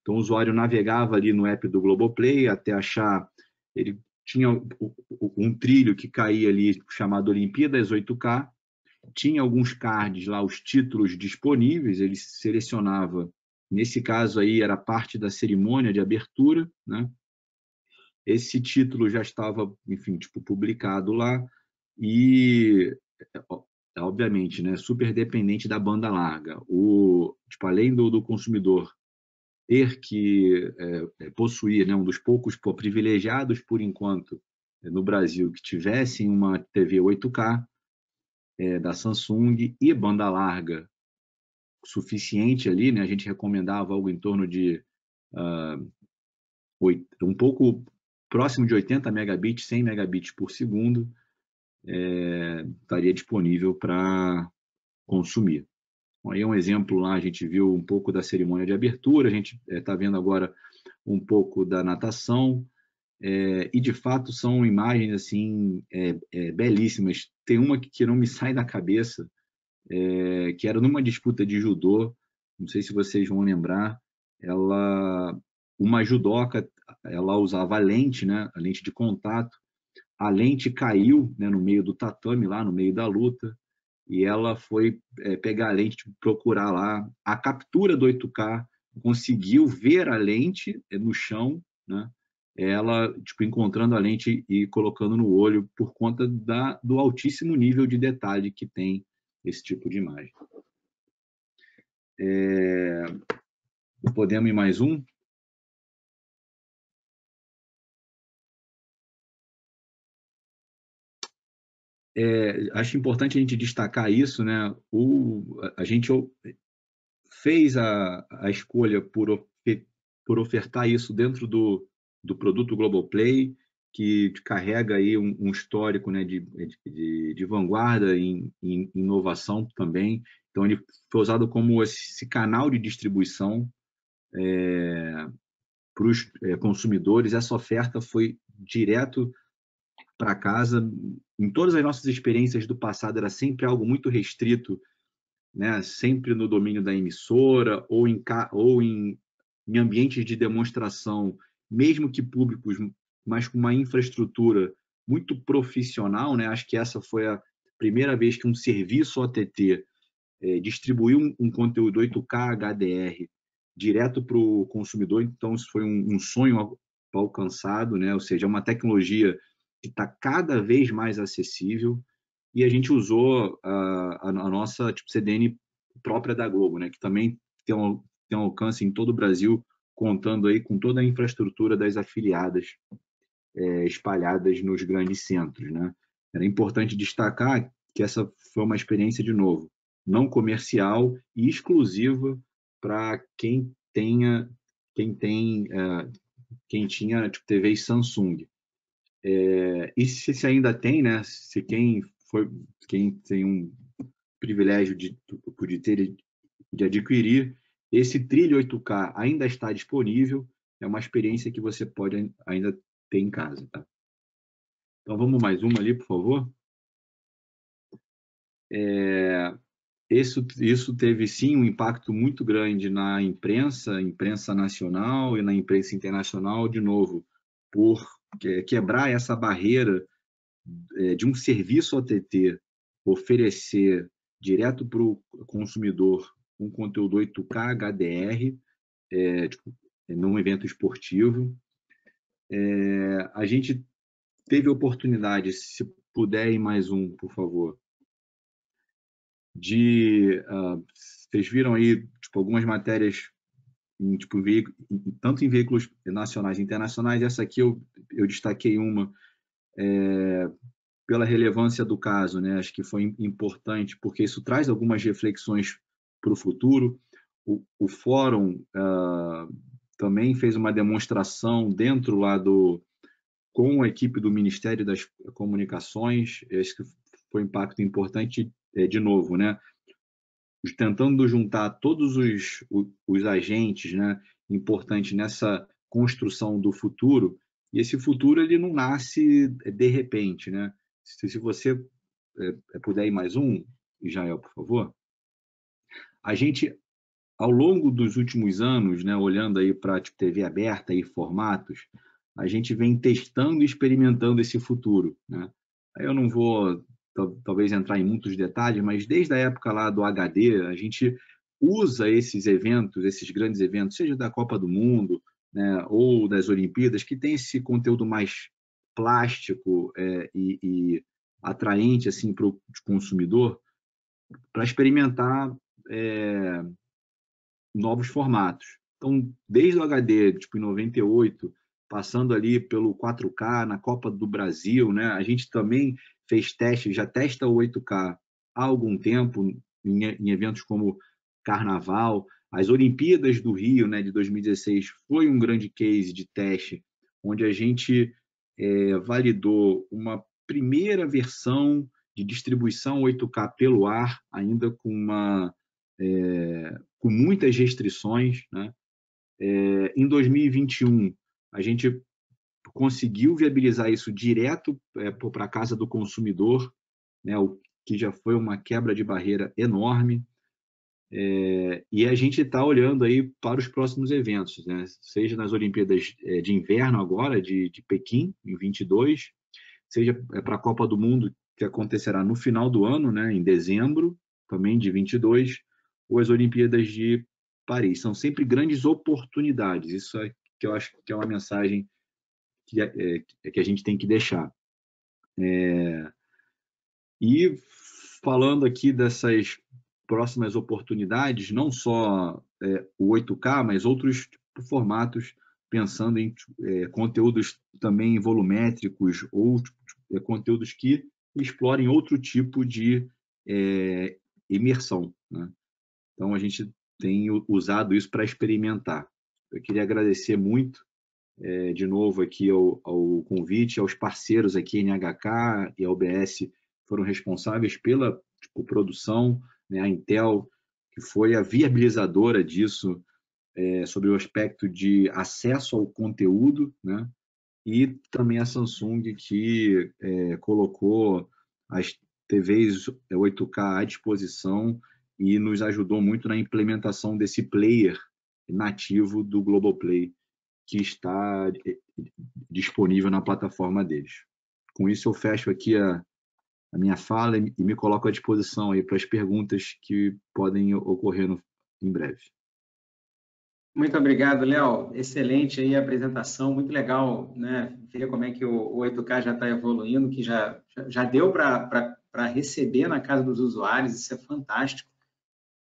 Então, o usuário navegava ali no app do Globoplay até achar... Ele tinha um trilho que caía ali chamado Olimpíadas 8K, tinha alguns cards lá, os títulos disponíveis, ele selecionava, nesse caso aí era parte da cerimônia de abertura, né? Esse título já estava, enfim, publicado lá e, obviamente, né, super dependente da banda larga. Além do consumidor ter que possuir, né, um dos poucos privilegiados, por enquanto, no Brasil, que tivessem uma TV 8K da Samsung e banda larga suficiente ali, né, a gente recomendava algo em torno de um pouco próximo de 80 megabits, 100 megabits por segundo, estaria disponível para consumir. Aí é um exemplo lá, a gente viu um pouco da cerimônia de abertura, a gente está vendo agora um pouco da natação, e de fato são imagens assim belíssimas. Tem uma que não me sai da cabeça, que era numa disputa de judô, não sei se vocês vão lembrar, uma judoca, ela usava a lente, né, a lente de contato, a lente caiu, né, no meio do tatame, lá no meio da luta, e ela foi pegar a lente, procurar lá a captura do 8K, conseguiu ver a lente no chão, né? Ela encontrando a lente e colocando no olho por conta do altíssimo nível de detalhe que tem esse tipo de imagem. Podemos ir mais um? Acho importante a gente destacar isso, né? A gente fez a escolha por ofertar isso dentro do produto Globoplay, que carrega aí um histórico, né, de vanguarda em inovação também. Então, ele foi usado como esse canal de distribuição para os consumidores. Essa oferta foi direto para casa. Em todas as nossas experiências do passado, era sempre algo muito restrito, né? Sempre no domínio da emissora ou em ambientes de demonstração, mesmo que públicos, mas com uma infraestrutura muito profissional, né? Acho que essa foi a primeira vez que um serviço OTT distribuiu um conteúdo 8K HDR direto para o consumidor. Então, isso foi um sonho alcançado, né? Ou seja, é uma tecnologia que está cada vez mais acessível, e a gente usou a nossa CDN própria da Globo, né? Que também tem um alcance em todo o Brasil, contando aí com toda a infraestrutura das afiliadas espalhadas nos grandes centros, né? Era importante destacar que essa foi uma experiência, de novo, não comercial e exclusiva para quem tinha TV Samsung. E se ainda tem, né? Se quem tem um privilégio de adquirir, esse trilho 8K ainda está disponível. É uma experiência que você pode ainda ter em casa, tá? Então vamos mais uma ali, por favor. Isso teve sim um impacto muito grande na imprensa nacional e na imprensa internacional, de novo, por quebrar essa barreira de um serviço OTT oferecer direto para o consumidor um conteúdo 8K HDR, num evento esportivo. A gente teve oportunidade, se puder ir mais um, por favor, vocês viram aí algumas matérias tanto em veículos nacionais e internacionais. Essa aqui eu destaquei uma pela relevância do caso, né? Acho que foi importante, porque isso traz algumas reflexões para o futuro. O fórum também fez uma demonstração dentro lá com a equipe do Ministério das Comunicações. Acho que foi um impacto importante, de novo, né? Tentando juntar todos os agentes, né, importantes nessa construção do futuro. E esse futuro ele não nasce de repente, né? Se você puder ir mais um, Israel, por favor. A gente, ao longo dos últimos anos, né, olhando aí para TV aberta e formatos, a gente vem testando e experimentando esse futuro, né? Aí eu não vou talvez entrar em muitos detalhes, mas desde a época lá do HD, a gente usa esses eventos, esses grandes eventos, seja da Copa do Mundo, né, ou das Olimpíadas, que tem esse conteúdo mais plástico e atraente assim, para o consumidor, para experimentar novos formatos. Então, desde o HD, em 98, passando ali pelo 4K na Copa do Brasil, né? A gente também fez teste, já testa o 8K há algum tempo, em eventos como Carnaval. As Olimpíadas do Rio, né, de 2016, foi um grande case de teste, onde a gente validou uma primeira versão de distribuição 8K pelo ar, ainda com muitas restrições, né? Em 2021, a gente conseguiu viabilizar isso direto para a casa do consumidor, né? O que já foi uma quebra de barreira enorme. E a gente está olhando aí para os próximos eventos, né? Seja nas Olimpíadas de Inverno agora, de Pequim, em 22, seja para a Copa do Mundo, que acontecerá no final do ano, né? Em dezembro, também de 22, ou as Olimpíadas de Paris. São sempre grandes oportunidades. Isso é que eu acho que é uma mensagem que a gente tem que deixar. E falando aqui dessas próximas oportunidades, não só o 8K, mas outros formatos, pensando em conteúdos também volumétricos ou conteúdos que explorem outro tipo de imersão, né? Então, a gente tem usado isso para experimentar. Eu queria agradecer muito, de novo, aqui ao convite, aos parceiros aqui, NHK e a UBS, foram responsáveis pela produção, né? A Intel, que foi a viabilizadora disso, sobre o aspecto de acesso ao conteúdo, né? E também a Samsung, que colocou as TVs 8K à disposição e nos ajudou muito na implementação desse player nativo do Globoplay, que está disponível na plataforma deles. Com isso, eu fecho aqui a minha fala e me coloco à disposição aí para as perguntas que podem ocorrer em breve. Muito obrigado, Léo. Excelente aí a apresentação, muito legal, né? Ver como é que o 8K já está evoluindo, que já deu para receber na casa dos usuários, isso é fantástico.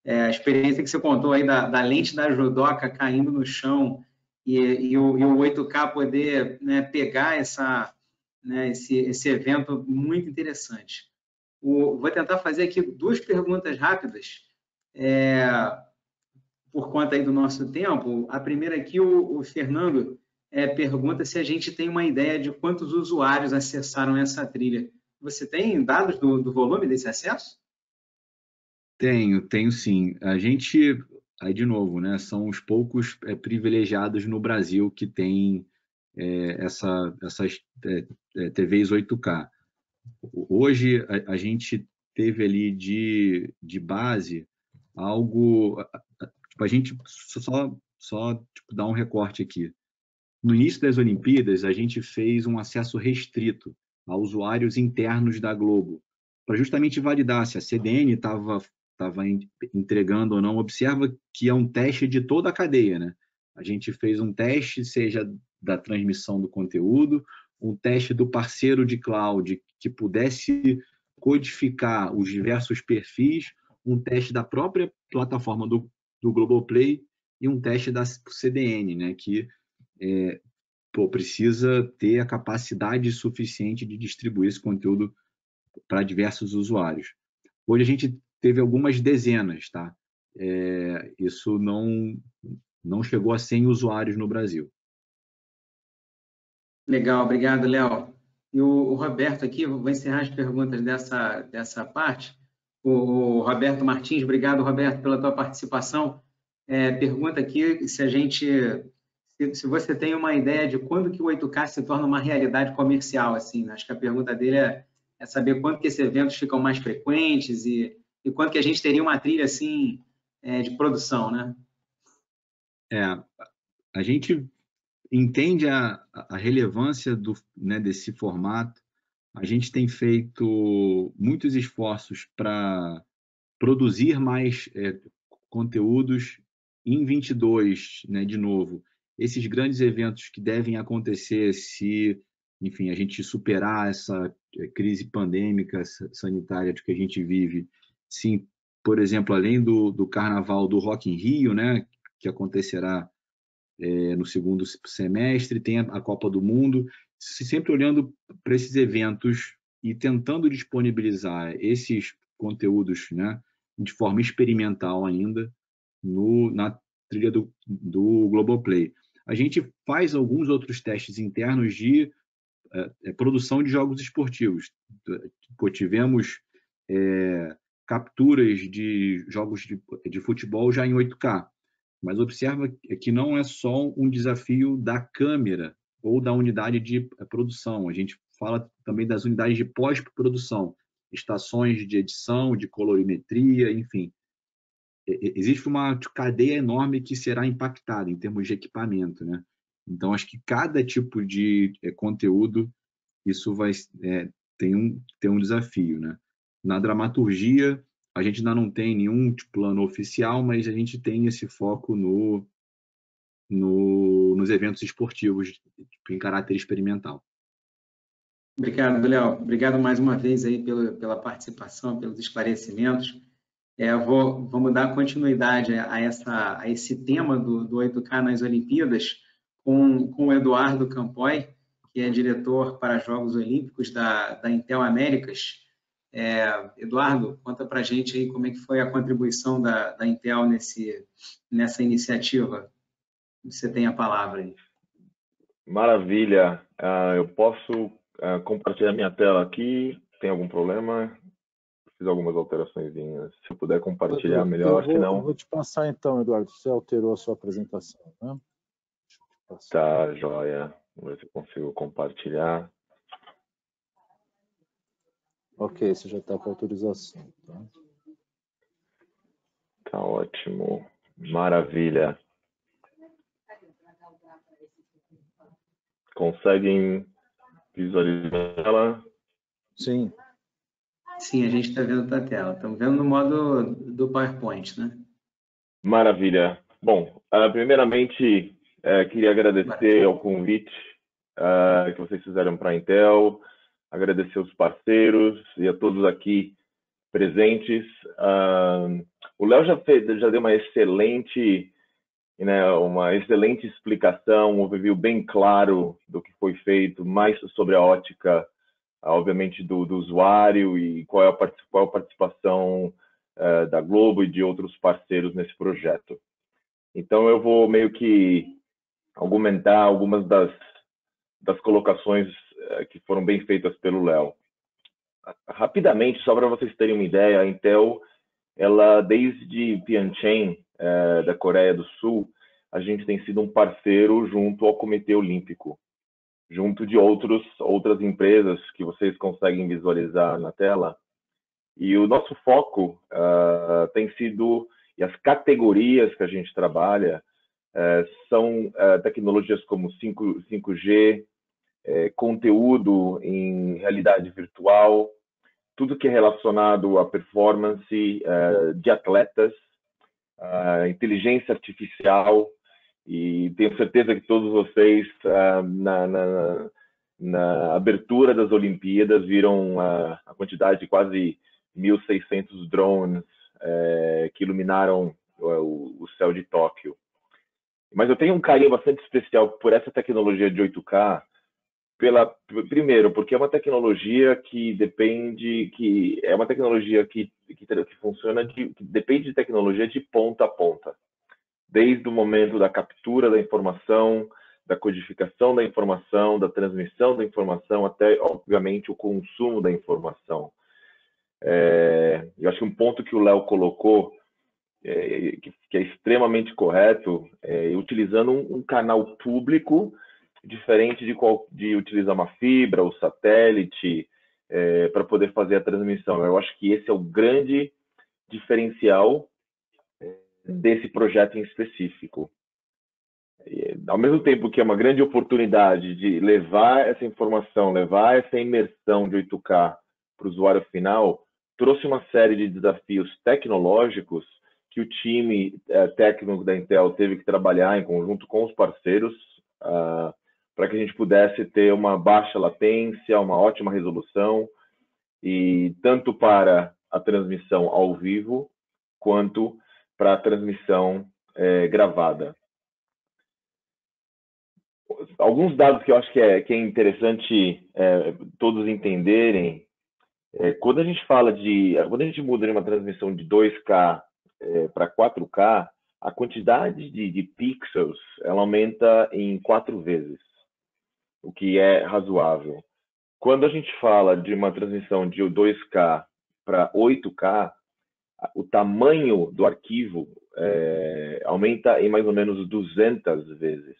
A experiência que você contou aí da lente da Judoca caindo no chão e o 8K poder, né, pegar esse evento muito interessante. Vou tentar fazer aqui 2 perguntas rápidas, por conta aí do nosso tempo. A primeira aqui, o Fernando pergunta se a gente tem uma ideia de quantos usuários acessaram essa trilha. Você tem dados do volume desse acesso? Tenho sim. A gente, aí de novo, né, são os poucos privilegiados no Brasil que têm essas TVs 8K. Hoje, a gente teve ali de base algo... Tipo, a gente só tipo, dar um recorte aqui. No início das Olimpíadas, a gente fez um acesso restrito a usuários internos da Globo, para justamente validar se a CDN estava entregando ou não. Observa que é um teste de toda a cadeia, né? A gente fez um teste, seja da transmissão do conteúdo, um teste do parceiro de cloud que pudesse codificar os diversos perfis, um teste da própria plataforma do Globoplay e um teste da CDN, né? Que precisa ter a capacidade suficiente de distribuir esse conteúdo para diversos usuários. Hoje a gente teve algumas dezenas, tá? Isso não chegou a 100 usuários no Brasil. Legal, obrigado, Léo. E o Roberto aqui, vou encerrar as perguntas dessa parte. O Roberto Martins, obrigado, Roberto, pela tua participação. Pergunta aqui se você tem uma ideia de quando que o 8K se torna uma realidade comercial, assim. Acho que a pergunta dele é saber quando que esses eventos ficam mais frequentes e quando que a gente teria uma trilha assim de produção, né? A gente entende a relevância desse formato. A gente tem feito muitos esforços para produzir mais conteúdos em 22, né, de novo. Esses grandes eventos que devem acontecer se, enfim, a gente superar essa crise pandêmica sanitária que a gente vive. Sim, por exemplo, além do carnaval do Rock in Rio, né, que acontecerá no segundo semestre, tem a Copa do Mundo, sempre olhando para esses eventos e tentando disponibilizar esses conteúdos, né, de forma experimental ainda na trilha do Globoplay. A gente faz alguns outros testes internos de produção de jogos esportivos. Tivemos capturas de jogos de futebol já em 8K, mas observa que não é só um desafio da câmera ou da unidade de produção. A gente fala também das unidades de pós-produção, estações de edição, de colorimetria, enfim. Existe uma cadeia enorme que será impactada em termos de equipamento, né? Então, acho que cada tipo de conteúdo, isso vai ter um desafio, né? Na dramaturgia, a gente ainda não tem nenhum plano oficial, mas a gente tem esse foco nos eventos esportivos em caráter experimental. Obrigado, Léo. Obrigado mais uma vez aí pela participação, pelos esclarecimentos. Vamos dar continuidade a esse tema do 8K nas Olimpíadas com o Eduardo Campoy, que é diretor para Jogos Olímpicos da Intel Américas. Eduardo, conta para a gente aí como é que foi a contribuição da Intel nessa iniciativa. Você tem a palavra aí. Maravilha. Eu posso compartilhar minha tela aqui? Tem algum problema? Fiz algumas alterações. Se eu puder compartilhar, melhor. Eu vou te passar então, Eduardo. Você alterou a sua apresentação, né? Tá, joia. Vamos ver se eu consigo compartilhar. Ok, você já está com autorização. Tá? Tá ótimo. Maravilha. Conseguem visualizar ela? Sim. Sim, a gente está vendo a tela. Estamos vendo no modo do PowerPoint, né? Maravilha. Bom, primeiramente, queria agradecer ao convite que vocês fizeram para a Intel, agradecer aos parceiros e a todos aqui presentes. O Léo já deu uma excelente explicação, um overview bem claro do que foi feito, mais sobre a ótica, obviamente, do usuário e qual é a participação da Globo e de outros parceiros nesse projeto. Então, eu vou meio que argumentar algumas das colocações que foram bem feitas pelo Léo. Rapidamente, só para vocês terem uma ideia, a Intel, ela desde Pyeongchang, da Coreia do Sul, a gente tem sido um parceiro junto ao Comitê Olímpico, junto de outras empresas que vocês conseguem visualizar na tela. E o nosso foco tem sido, e as categorias que a gente trabalha, são tecnologias como 5G, conteúdo em realidade virtual, tudo que é relacionado à performance de atletas, inteligência artificial, e tenho certeza que todos vocês, na abertura das Olimpíadas, viram a quantidade de quase 1.600 drones que iluminaram o céu de Tóquio. Mas eu tenho um carinho bastante especial por essa tecnologia de 8K, primeiro, porque é uma tecnologia que funciona, que depende de tecnologia de ponta a ponta, desde o momento da captura da informação, da codificação da informação, da transmissão da informação, até, obviamente, o consumo da informação. Eu acho que um ponto que o Léo colocou, que é extremamente correto, utilizando um canal público diferente de utilizar uma fibra ou satélite para poder fazer a transmissão. Eu acho que esse é o grande diferencial desse projeto em específico. Ao mesmo tempo que é uma grande oportunidade de levar essa informação, levar essa imersão de 8K para o usuário final, trouxe uma série de desafios tecnológicos que o time técnico da Intel teve que trabalhar em conjunto com os parceiros para que a gente pudesse ter uma baixa latência, uma ótima resolução, e tanto para a transmissão ao vivo, quanto para a transmissão gravada. Alguns dados que eu acho que é interessante todos entenderem, quando a gente quando a gente muda de uma transmissão de 2K para 4K, a quantidade de pixels ela aumenta em 4 vezes, o que é razoável. Quando a gente fala de uma transmissão de 2K para 8K, o tamanho do arquivo aumenta em mais ou menos 200 vezes.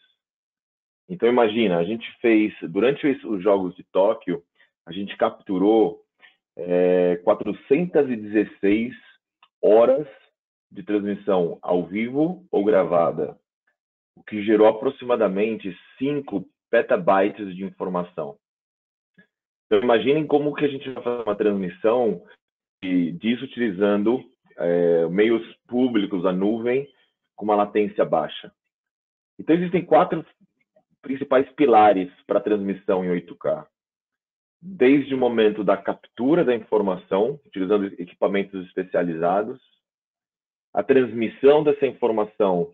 Então, imagina, a gente fez, durante os Jogos de Tóquio, a gente capturou 416 horas de transmissão ao vivo ou gravada, o que gerou aproximadamente 5 petabytes de informação. Então, imaginem como que a gente vai fazer uma transmissão disso utilizando meios públicos, a nuvem, com uma latência baixa. Então, existem 4 principais pilares para a transmissão em 8K. Desde o momento da captura da informação, utilizando equipamentos especializados, a transmissão dessa informação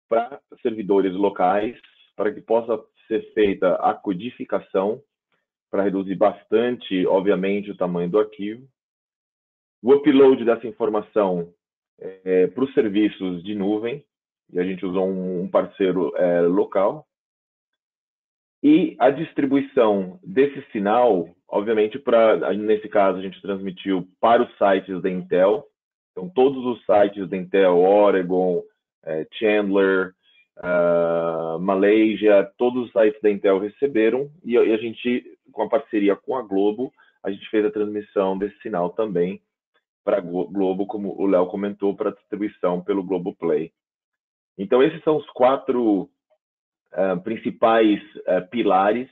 para servidores locais, para que possa ser feita a codificação, para reduzir bastante, obviamente, o tamanho do arquivo. O upload dessa informação para os serviços de nuvem, e a gente usou um parceiro local. E a distribuição desse sinal, obviamente, nesse caso, a gente transmitiu para os sites da Intel. Então, todos os sites da Intel, Oregon, Chandler, Malaysia, todos os sites da Intel receberam, e a gente, com a parceria com a Globo, a gente fez a transmissão desse sinal também para a Globo, como o Léo comentou, para distribuição pelo Globoplay. Então, esses são os 4 principais pilares,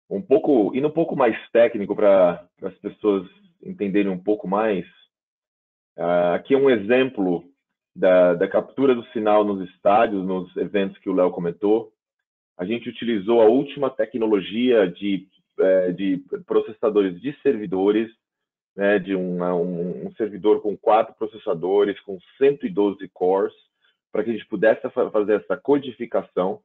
indo um pouco mais técnico para as pessoas entenderem um pouco mais. Aqui é um exemplo da captura do sinal nos estádios, nos eventos que o Léo comentou. A gente utilizou a última tecnologia de processadores de servidores, né, de um servidor com 4 processadores, com 112 cores, para que a gente pudesse fazer essa codificação.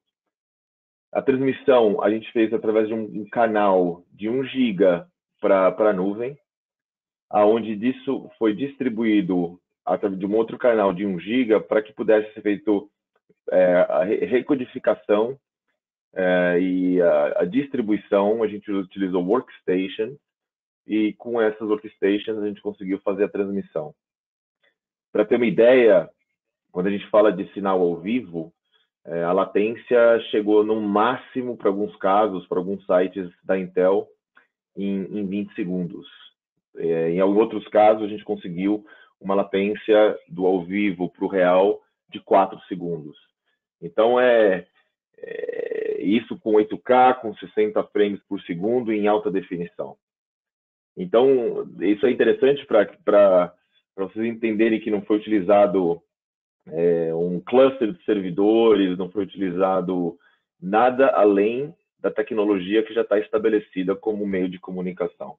A transmissão a gente fez através de um canal de 1 GB para a nuvem, aonde disso foi distribuído através de um outro canal de 1 GB para que pudesse ser feito a recodificação e a distribuição. A gente utilizou workstation, e com essas workstations a gente conseguiu fazer a transmissão. Para ter uma ideia, quando a gente fala de sinal ao vivo, a latência chegou no máximo, para alguns casos, para alguns sites da Intel, em 20 segundos. Em outros casos, a gente conseguiu uma latência do ao vivo para o real de 4 segundos. Então, isso com 8K, com 60 frames por segundo em alta definição. Então, isso é interessante para vocês entenderem que não foi utilizado um cluster de servidores, não foi utilizado nada além da tecnologia que já está estabelecida como meio de comunicação.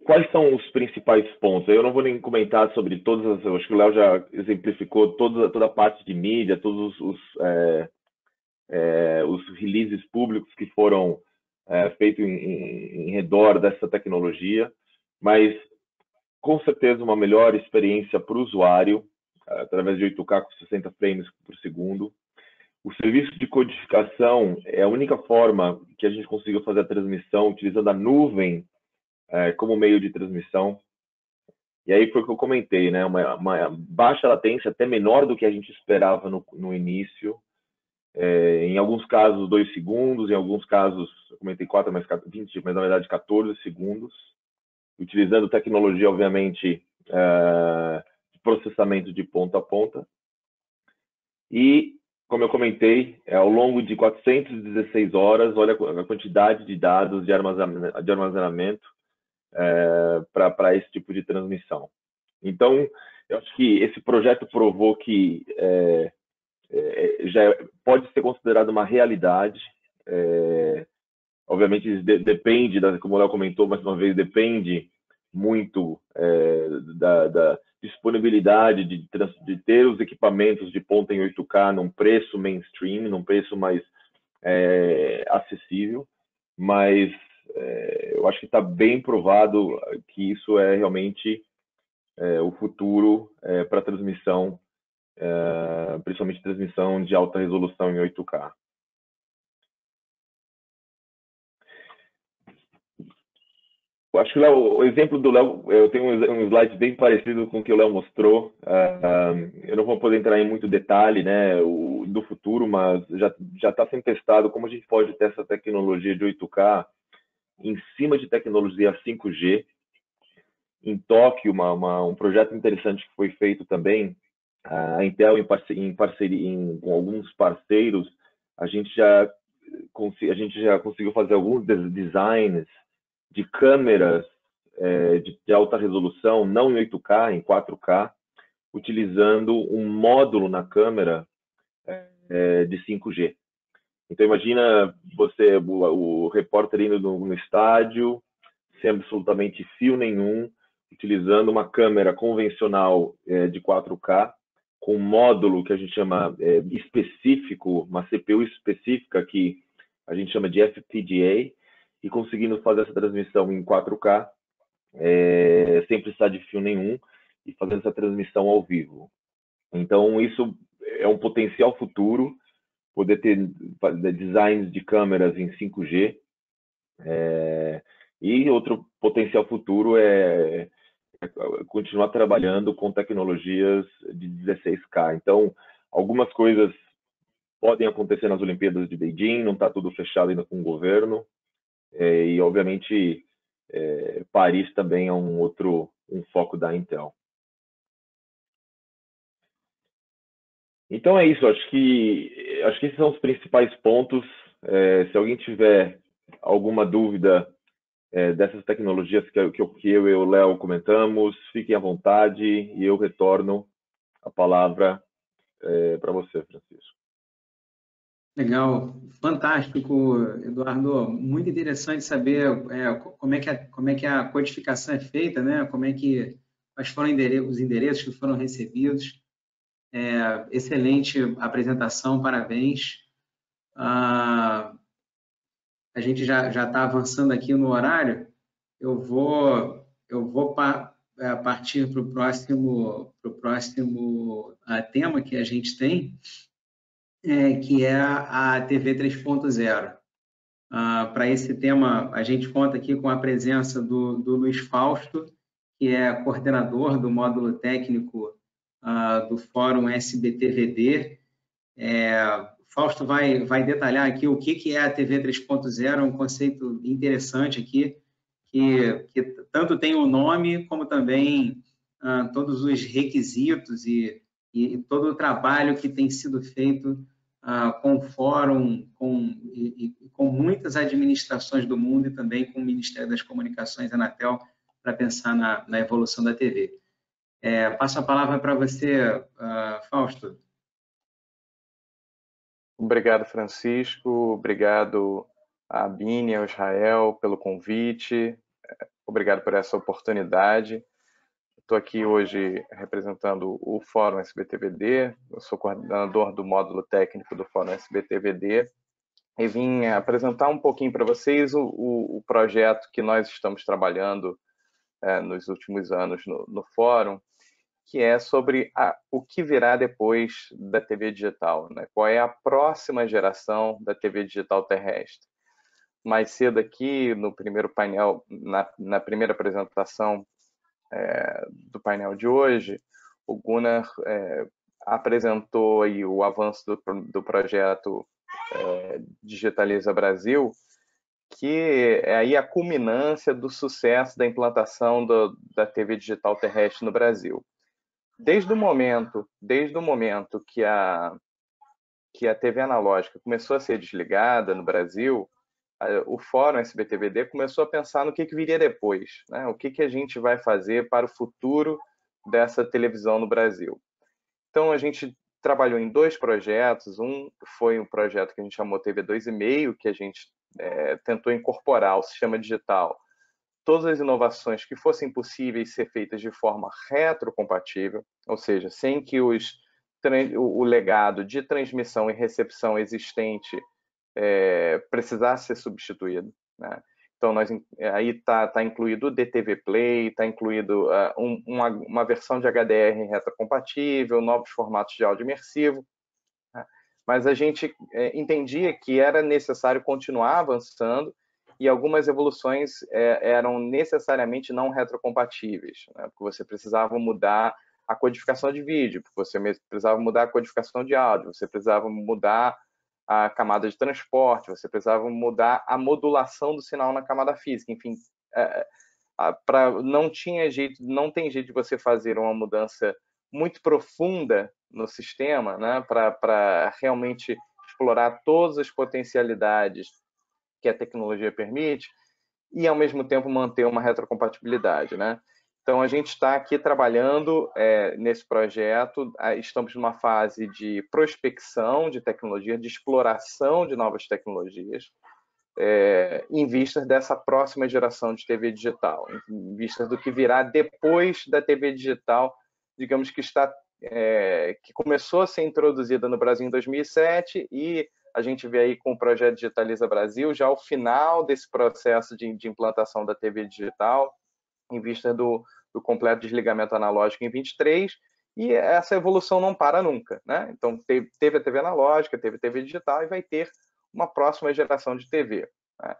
Quais são os principais pontos? Eu não vou nem comentar sobre todas eu acho que o Léo já exemplificou toda a parte de mídia, todos os releases públicos que foram feitos em redor dessa tecnologia, mas com certeza uma melhor experiência para o usuário, através de 8K com 60 frames por segundo. O serviço de codificação é a única forma que a gente conseguiu fazer a transmissão utilizando a nuvem como meio de transmissão. E aí foi o que eu comentei, né? Uma baixa latência, até menor do que a gente esperava no início. Em alguns casos, 2 segundos, em alguns casos, eu comentei 4 mais 20, mas na verdade 14 segundos. Utilizando tecnologia, obviamente, de processamento de ponta a ponta. E, como eu comentei, ao longo de 416 horas, olha a quantidade de dados de armazenamento para esse tipo de transmissão. Então, eu acho que esse projeto provou que já pode ser considerado uma realidade. Obviamente, depende, como o Léo comentou mais uma vez, depende muito da disponibilidade de ter os equipamentos de ponta em 8K num preço mainstream, num preço mais acessível, mas eu acho que está bem provado que isso é realmente o futuro para transmissão, principalmente transmissão de alta resolução em 8K. Eu acho que o exemplo do Léo, eu tenho um slide bem parecido com o que o Léo mostrou. Eu não vou poder entrar em muito detalhe, né, do futuro, mas já está sendo testado como a gente pode ter essa tecnologia de 8K em cima de tecnologia 5G. Em Tóquio, um projeto interessante que foi feito também, a Intel em parceria com alguns parceiros, a gente já conseguiu fazer alguns designs de câmeras de alta resolução, não em 8K, em 4K, utilizando um módulo na câmera de 5G. Então, imagina o repórter indo no estádio, sem absolutamente fio nenhum, utilizando uma câmera convencional de 4K, com um módulo que a gente chama específico, uma CPU específica que a gente chama de FPGA, e conseguindo fazer essa transmissão em 4K, sem precisar de fio nenhum, e fazendo essa transmissão ao vivo. Então, isso é um potencial futuro, poder ter designs de câmeras em 5G. E outro potencial futuro é continuar trabalhando com tecnologias de 16K. Então, algumas coisas podem acontecer nas Olimpíadas de Beijing, não está tudo fechado ainda com o governo. E, obviamente, Paris também é um foco da Intel. Então é isso, acho que esses são os principais pontos. Se alguém tiver alguma dúvida, dessas tecnologias que eu e o Léo comentamos. Fiquem à vontade e eu retorno a palavra para você, Francisco. Legal, fantástico, Eduardo. Muito interessante saber como é que a codificação é feita, né? Quais foram os endereços que foram recebidos. Excelente apresentação, parabéns. A gente já está avançando aqui no horário. Eu vou partir para o próximo tema que a gente tem, que é a TV 3.0. Para esse tema, a gente conta aqui com a presença do Luiz Fausto, que é coordenador do módulo técnico do Fórum SBTVD. Fausto vai detalhar aqui o que é a TV 3.0, um conceito interessante aqui, que tanto tem o nome, como também todos os requisitos e todo o trabalho que tem sido feito com o Fórum, com muitas administrações do mundo e também com o Ministério das Comunicações, Anatel, para pensar na evolução da TV. Passo a palavra para você, Fausto. Obrigado, Francisco. Obrigado a Bini, ao Israel, pelo convite. Obrigado por essa oportunidade. Estou aqui hoje representando o Fórum SBTVD. Eu sou coordenador do módulo técnico do Fórum SBTVD e vim apresentar um pouquinho para vocês o projeto que nós estamos trabalhando nos últimos anos no Fórum, que é sobre o que virá depois da TV digital, né? Qual é a próxima geração da TV digital terrestre. Mais cedo aqui, no primeiro painel, na primeira apresentação do painel de hoje, o Gunnar apresentou aí o avanço do projeto Digitaliza Brasil, que é aí a culminância do sucesso da implantação da TV digital terrestre no Brasil. Desde o momento que a TV analógica começou a ser desligada no Brasil, o Fórum SBTVD começou a pensar no que viria depois, né? O que a gente vai fazer para o futuro dessa televisão no Brasil. Então, a gente trabalhou em 2 projetos. Um foi um projeto que a gente chamou TV 2,5, que a gente tentou incorporar ao sistema digital todas as inovações que fossem possíveis ser feitas de forma retrocompatível, ou seja, sem que o legado de transmissão e recepção existente precisasse ser substituído, né? Então, aí está incluído o DTV Play, está incluído uma versão de HDR retrocompatível, novos formatos de áudio imersivo, né? Mas a gente entendia que era necessário continuar avançando e algumas evoluções eram necessariamente não retrocompatíveis, né? Porque você precisava mudar a codificação de vídeo, porque você precisava mudar a codificação de áudio, você precisava mudar a camada de transporte, você precisava mudar a modulação do sinal na camada física, enfim, não tem jeito de você fazer uma mudança muito profunda no sistema, né, para realmente explorar todas as potencialidades que a tecnologia permite e, ao mesmo tempo, manter uma retrocompatibilidade, né? Então, a gente está aqui trabalhando nesse projeto, estamos numa fase de prospecção de tecnologia, de exploração de novas tecnologias, em vistas dessa próxima geração de TV digital, em vistas do que virá depois da TV digital, digamos que que começou a ser introduzida no Brasil em 2007 e a gente vê aí com o projeto Digitaliza Brasil já o final desse processo de implantação da TV digital, em vista do completo desligamento analógico em 23, e essa evolução não para nunca, né? Então, teve a TV analógica, teve a TV digital e vai ter uma próxima geração de TV, né?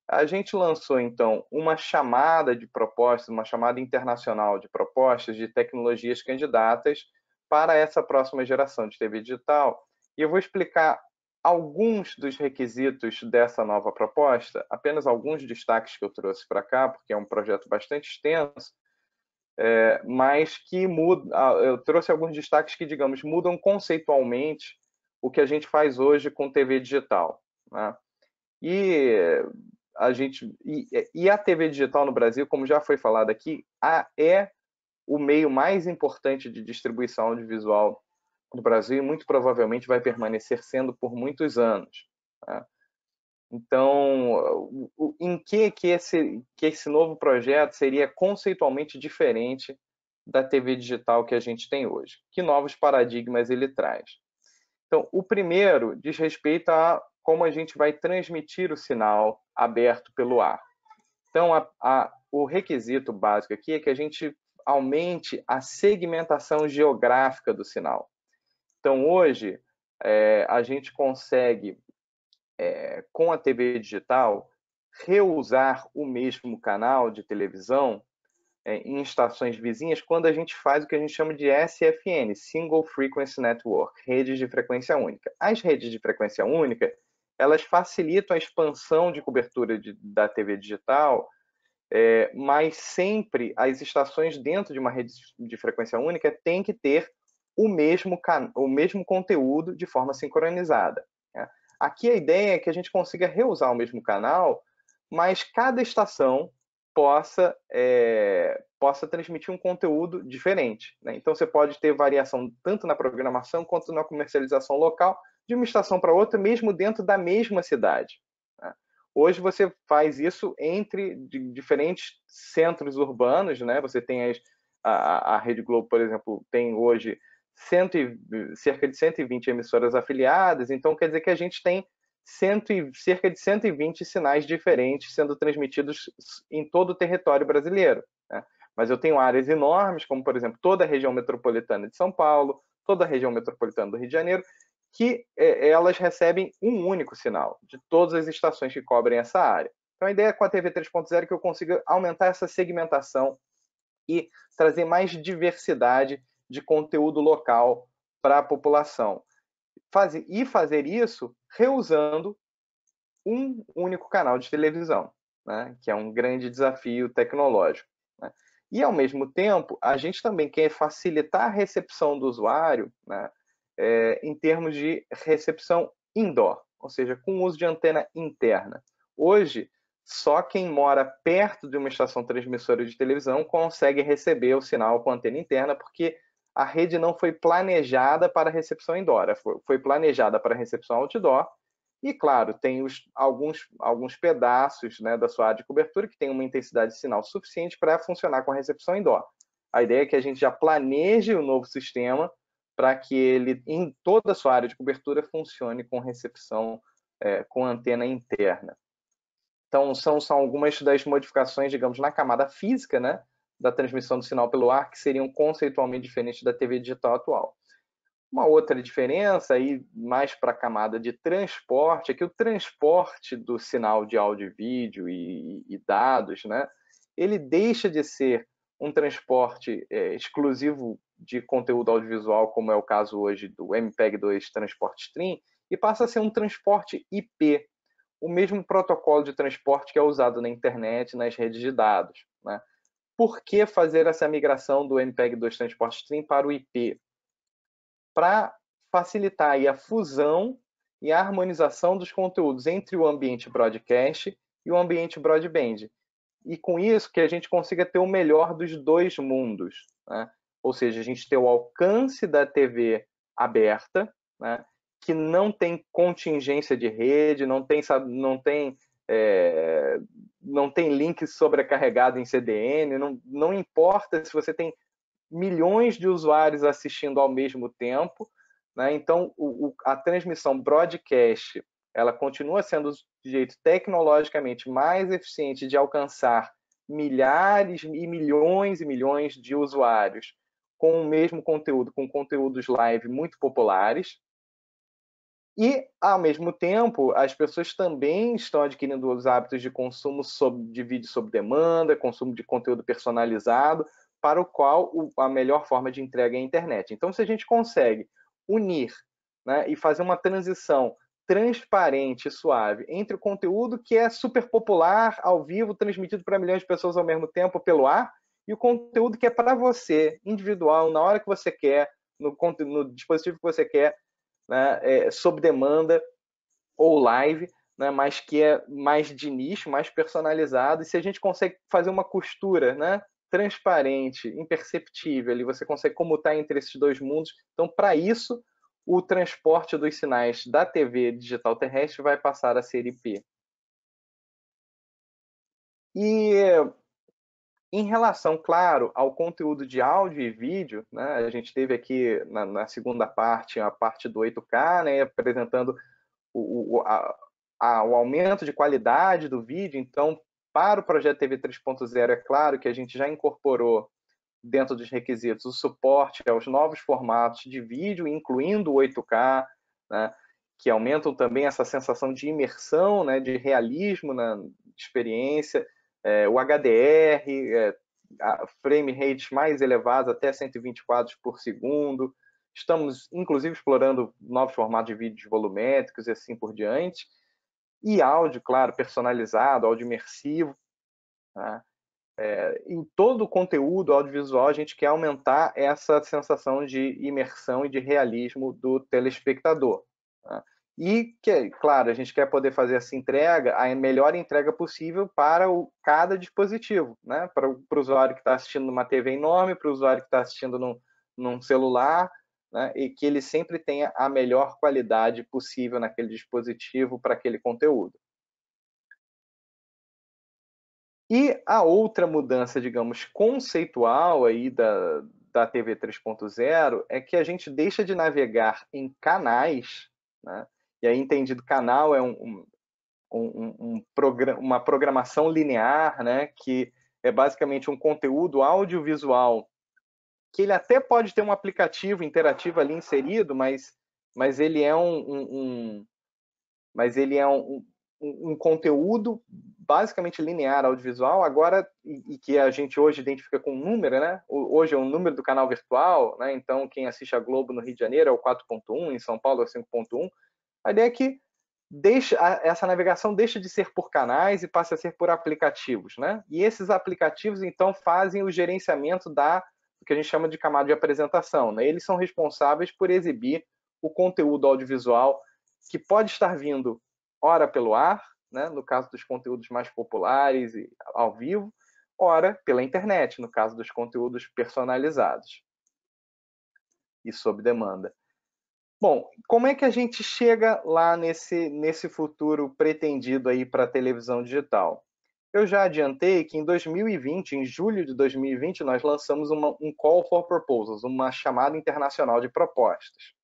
A gente lançou, então, uma chamada de propostas, uma chamada internacional de propostas de tecnologias candidatas para essa próxima geração de TV digital, e eu vou explicar alguns dos requisitos dessa nova proposta, apenas alguns destaques que eu trouxe para cá, porque é um projeto bastante extenso, mas que eu trouxe alguns destaques que, digamos, mudam conceitualmente o que a gente faz hoje com TV digital, né? E e a TV digital no Brasil, como já foi falado aqui, é o meio mais importante de distribuição audiovisual do Brasil e muito provavelmente vai permanecer sendo por muitos anos. Tá? Então, em que esse novo projeto seria conceitualmente diferente da TV digital que a gente tem hoje? Que novos paradigmas ele traz? Então, o primeiro diz respeito a como a gente vai transmitir o sinal aberto pelo ar. Então, o requisito básico aqui é que a gente aumente a segmentação geográfica do sinal. Então, hoje, a gente consegue, com a TV digital, reusar o mesmo canal de televisão em estações vizinhas quando a gente faz o que a gente chama de SFN, Single Frequency Network, redes de frequência única. As redes de frequência única, elas facilitam a expansão de cobertura da TV digital, mas sempre as estações dentro de uma rede de frequência única têm que ter o mesmo conteúdo de forma sincronizada. Né? Aqui a ideia é que a gente consiga reusar o mesmo canal, mas cada estação possa transmitir um conteúdo diferente. Né? Então, você pode ter variação tanto na programação quanto na comercialização local de uma estação para outra, mesmo dentro da mesma cidade. Né? Hoje, você faz isso entre diferentes centros urbanos. Né? Você tem a Rede Globo, por exemplo, tem hoje cerca de 120 emissoras afiliadas, então quer dizer que a gente tem cerca de 120 sinais diferentes sendo transmitidos em todo o território brasileiro. Né? Mas eu tenho áreas enormes, como, por exemplo, toda a região metropolitana de São Paulo, toda a região metropolitana do Rio de Janeiro, que elas recebem um único sinal de todas as estações que cobrem essa área. Então, a ideia com a TV 3.0 é que eu consiga aumentar essa segmentação e trazer mais diversidade de conteúdo local para a população. Fazer isso reusando um único canal de televisão, né? Que é um grande desafio tecnológico. Né? E, ao mesmo tempo, a gente também quer facilitar a recepção do usuário, né? Em termos de recepção indoor, ou seja, com o uso de antena interna. Hoje, só quem mora perto de uma estação transmissora de televisão consegue receber o sinal com antena interna, porque a rede não foi planejada para recepção indoor, foi planejada para recepção outdoor. E, claro, tem alguns pedaços, né, da sua área de cobertura que tem uma intensidade de sinal suficiente para funcionar com a recepção indoor. A ideia é que a gente já planeje o novo sistema para que ele, em toda a sua área de cobertura, funcione com recepção com antena interna. Então, são algumas das modificações, digamos, na camada física, né, da transmissão do sinal pelo ar, que seriam conceitualmente diferentes da TV digital atual. Uma outra diferença, aí, mais para a camada de transporte, é que o transporte do sinal de áudio e vídeo e dados, né, ele deixa de ser um transporte exclusivo de conteúdo audiovisual, como é o caso hoje do MPEG-2 Transport Stream, e passa a ser um transporte IP, o mesmo protocolo de transporte que é usado na internet, nas redes de dados. Né? Por que fazer essa migração do MPEG-2 Transport Stream para o IP? Para facilitar aí a fusão e a harmonização dos conteúdos entre o ambiente broadcast e o ambiente broadband. E com isso que a gente consiga ter o melhor dos dois mundos. Né? Ou seja, a gente ter o alcance da TV aberta, né? Que não tem contingência de rede, não tem link sobrecarregado em CDN, não importa se você tem milhões de usuários assistindo ao mesmo tempo, né? Então, a transmissão broadcast, ela continua sendo o jeito tecnologicamente mais eficiente de alcançar milhares e milhões de usuários com o mesmo conteúdo, com conteúdos live muito populares. E, ao mesmo tempo, as pessoas também estão adquirindo os hábitos de consumo de vídeo sob demanda, consumo de conteúdo personalizado, para o qual a melhor forma de entrega é a internet. Então, se a gente consegue unir, né, e fazer uma transição transparente e suave entre o conteúdo que é super popular, ao vivo, transmitido para milhões de pessoas ao mesmo tempo pelo ar, e o conteúdo que é para você, individual, na hora que você quer, no dispositivo que você quer, né, sob demanda ou live, né, mas que é mais de nicho, mais personalizado, e se a gente consegue fazer uma costura, né, transparente, imperceptível, ali você consegue comutar entre esses dois mundos. Então, para isso, o transporte dos sinais da TV digital terrestre vai passar a ser IP. E em relação, claro, ao conteúdo de áudio e vídeo, né, a gente teve aqui na segunda parte, a parte do 8K, né, apresentando o aumento de qualidade do vídeo. Então, para o projeto TV 3.0, é claro que a gente já incorporou dentro dos requisitos o suporte aos novos formatos de vídeo, incluindo o 8K, né, que aumentam também essa sensação de imersão, né, de realismo na experiência, o HDR, frame rates mais elevados, até 120 quadros por segundo. Estamos, inclusive, explorando novos formatos de vídeos volumétricos e assim por diante. E áudio, claro, personalizado, áudio imersivo. Tá? Em todo o conteúdo audiovisual, a gente quer aumentar essa sensação de imersão e de realismo do telespectador. Tá? E, claro, a gente quer poder fazer essa entrega, a melhor entrega possível para cada dispositivo, né? Para o usuário que está assistindo numa TV enorme, para o usuário que está assistindo num celular, né? E que ele sempre tenha a melhor qualidade possível naquele dispositivo para aquele conteúdo. E a outra mudança, digamos, conceitual aí da TV 3.0 é que a gente deixa de navegar em canais, né? E aí, entendido, canal é uma programação linear, né? Que é basicamente um conteúdo audiovisual que ele até pode ter um aplicativo interativo ali inserido, mas ele é um conteúdo basicamente linear audiovisual, agora, e que a gente hoje identifica com um número, né? Hoje é o número do canal virtual, né? Então quem assiste a Globo no Rio de Janeiro é o 4.1, em São Paulo é o 5.1. A ideia é que essa navegação deixa de ser por canais e passa a ser por aplicativos, né? E esses aplicativos, então, fazem o gerenciamento do que a gente chama de camada de apresentação, né? Eles são responsáveis por exibir o conteúdo audiovisual que pode estar vindo ora pelo ar, né, no caso dos conteúdos mais populares e ao vivo, ora pela internet, no caso dos conteúdos personalizados e sob demanda. Bom, como é que a gente chega lá nesse futuro pretendido aí para a televisão digital? Eu já adiantei que em 2020, em julho de 2020, nós lançamos um Call for Proposals, uma chamada internacional de propostas.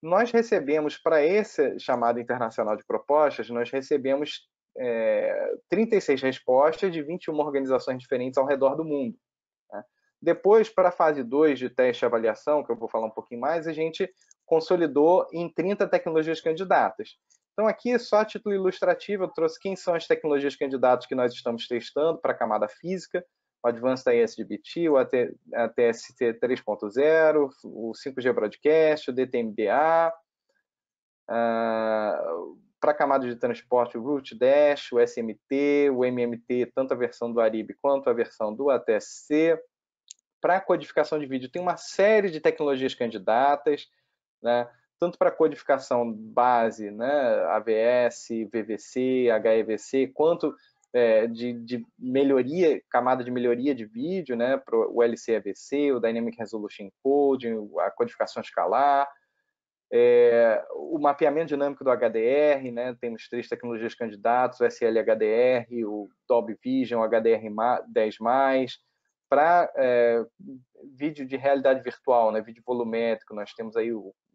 Nós recebemos, para esse chamado internacional de propostas, nós recebemos 36 respostas de 21 organizações diferentes ao redor do mundo. Né? Depois, para a fase 2 de teste e avaliação, que eu vou falar um pouquinho mais, a gente consolidou em 30 tecnologias candidatas. Então, aqui, só a título ilustrativo, eu trouxe quem são as tecnologias candidatas que nós estamos testando para a camada física, o Advanced ISDBT, o ATSC 3.0, o 5G Broadcast, o DTMDA, para a camada de transporte, o Route Dash, o SMT, o MMT, tanto a versão do Aribe quanto a versão do ATSC. Para a codificação de vídeo, tem uma série de tecnologias candidatas, né? Tanto para codificação base, né? AVS, VVC, HEVC, quanto de melhoria, camada de melhoria de vídeo, né? Para o LC-AVC, o Dynamic Resolution Encoding, a codificação escalar, o mapeamento dinâmico do HDR, né? Temos 3 tecnologias candidatos, o SL-HDR, o Dolby Vision, o HDR10+, para vídeo de realidade virtual, né? Vídeo volumétrico, nós temos aí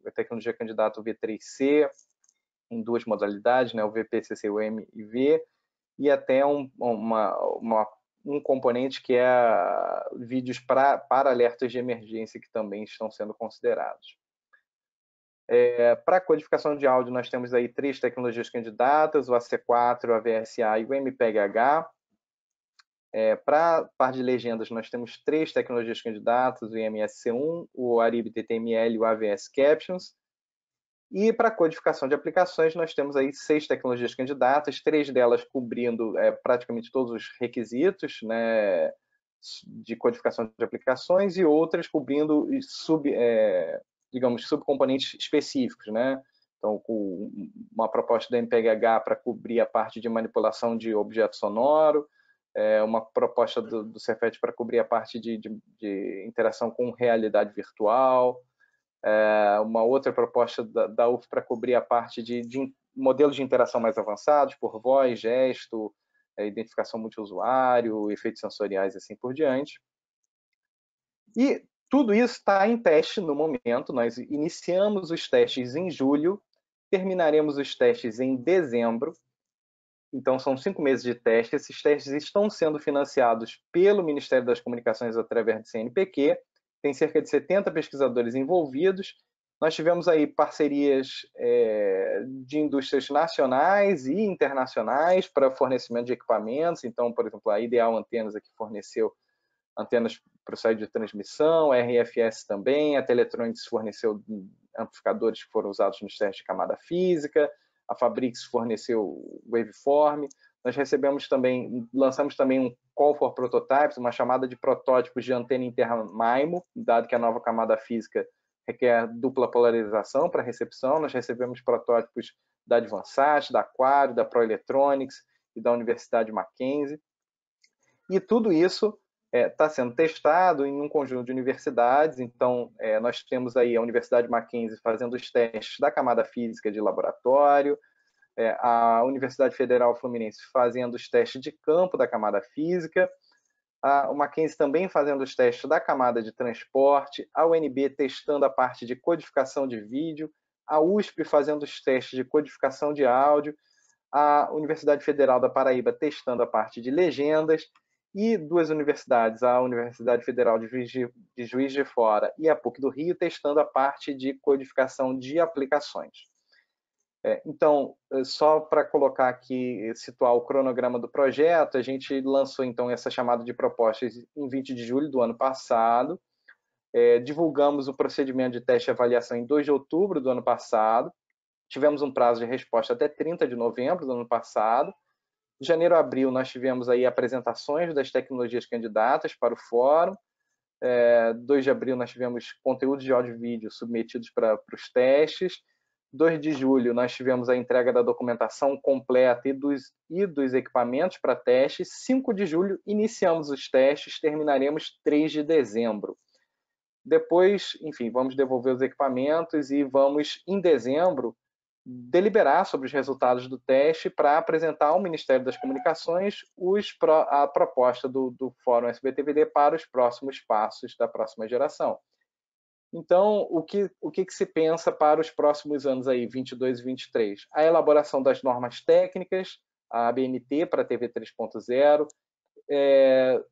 a tecnologia candidata V3C, em 2 modalidades, né? O VPCC-UM e V, e até um componente que é vídeos para alertas de emergência, que também estão sendo considerados. Para a codificação de áudio, nós temos aí 3 tecnologias candidatas, o AC4, o AVSA e o MPEG-H. Para a parte de legendas, nós temos 3 tecnologias candidatas, o IMSC1, o Aribe TTML e o AVS Captions. E para a codificação de aplicações, nós temos aí 6 tecnologias candidatas, 3 delas cobrindo praticamente todos os requisitos, né, de codificação de aplicações, e outras cobrindo digamos, subcomponentes específicos, né? Então, com uma proposta da MPGH para cobrir a parte de manipulação de objeto sonoro, uma proposta do Cefet para cobrir a parte de interação com realidade virtual, uma outra proposta da UF para cobrir a parte de modelos de interação mais avançados, por voz, gesto, identificação multiusuário, efeitos sensoriais e assim por diante. E tudo isso está em teste no momento. Nós iniciamos os testes em julho, terminaremos os testes em dezembro. Então, são 5 meses de teste. Esses testes estão sendo financiados pelo Ministério das Comunicações através do CNPq. Tem cerca de 70 pesquisadores envolvidos. Nós tivemos aí parcerias de indústrias nacionais e internacionais para fornecimento de equipamentos. Então, por exemplo, a Ideal Antenas aqui forneceu antenas para o site de transmissão, a RFS também, a Teletronics forneceu amplificadores que foram usados nos testes de camada física, a Fabrix forneceu waveform. Nós lançamos também um Call for Prototypes, uma chamada de protótipos de antena interna MIMO, dado que a nova camada física requer dupla polarização para recepção. Nós recebemos protótipos da Advansat, da Aquario, da Proelectronics e da Universidade Mackenzie. E tudo isso está sendo testado em um conjunto de universidades. Então, nós temos aí a Universidade Mackenzie fazendo os testes da camada física de laboratório, a Universidade Federal Fluminense fazendo os testes de campo da camada física, a Mackenzie também fazendo os testes da camada de transporte, a UNB testando a parte de codificação de vídeo, a USP fazendo os testes de codificação de áudio, a Universidade Federal da Paraíba testando a parte de legendas, e 2 universidades, a Universidade Federal de Juiz de Fora e a PUC do Rio, testando a parte de codificação de aplicações. Então, só para colocar aqui, situar o cronograma do projeto, a gente lançou então essa chamada de propostas em 20 de julho do ano passado, divulgamos o procedimento de teste e avaliação em 2 de outubro do ano passado, tivemos um prazo de resposta até 30 de novembro do ano passado. De janeiro a abril, nós tivemos aí apresentações das tecnologias candidatas para o fórum. 2 de abril, nós tivemos conteúdos de áudio e vídeo submetidos para os testes. 2 de julho, nós tivemos a entrega da documentação completa e dos equipamentos para testes. 5 de julho, iniciamos os testes, terminaremos 3 de dezembro. Depois, enfim, vamos devolver os equipamentos e vamos, em dezembro, deliberar sobre os resultados do teste para apresentar ao Ministério das Comunicações a proposta do Fórum SBTVD para os próximos passos da próxima geração. Então, o que se pensa para os próximos anos aí, 22 e 23? A elaboração das normas técnicas, a ABNT para a TV 3.0,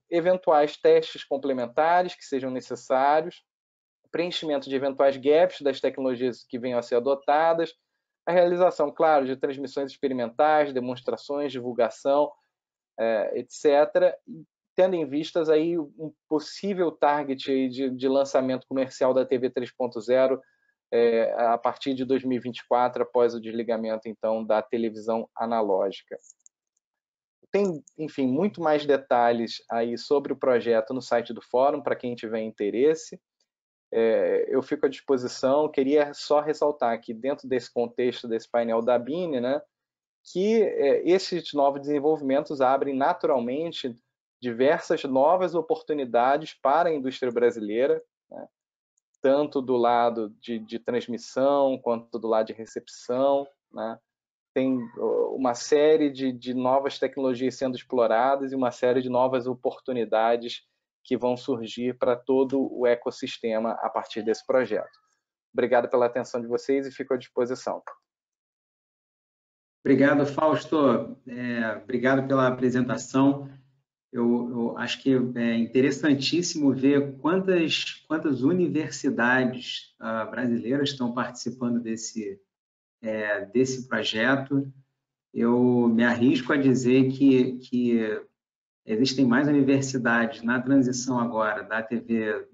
eventuais testes complementares que sejam necessários, preenchimento de eventuais gaps das tecnologias que venham a ser adotadas, a realização, claro, de transmissões experimentais, demonstrações, divulgação, etc., tendo em vistas aí um possível target aí de lançamento comercial da TV 3.0 a partir de 2024, após o desligamento, então, da televisão analógica. Tem, enfim, muito mais detalhes aí sobre o projeto no site do Fórum, para quem tiver interesse. Eu fico à disposição. Queria só ressaltar aqui, dentro desse contexto desse painel da ABINE, né, que esses novos desenvolvimentos abrem naturalmente diversas novas oportunidades para a indústria brasileira, né, tanto do lado de transmissão quanto do lado de recepção, né. Tem uma série de novas tecnologias sendo exploradas e uma série de novas oportunidades que vão surgir para todo o ecossistema a partir desse projeto. Obrigado pela atenção de vocês e fico à disposição. Obrigado, Fausto. Obrigado pela apresentação. Eu acho que é interessantíssimo ver quantas universidades brasileiras estão participando desse projeto. Eu me arrisco a dizer que existem mais universidades na transição agora da TV,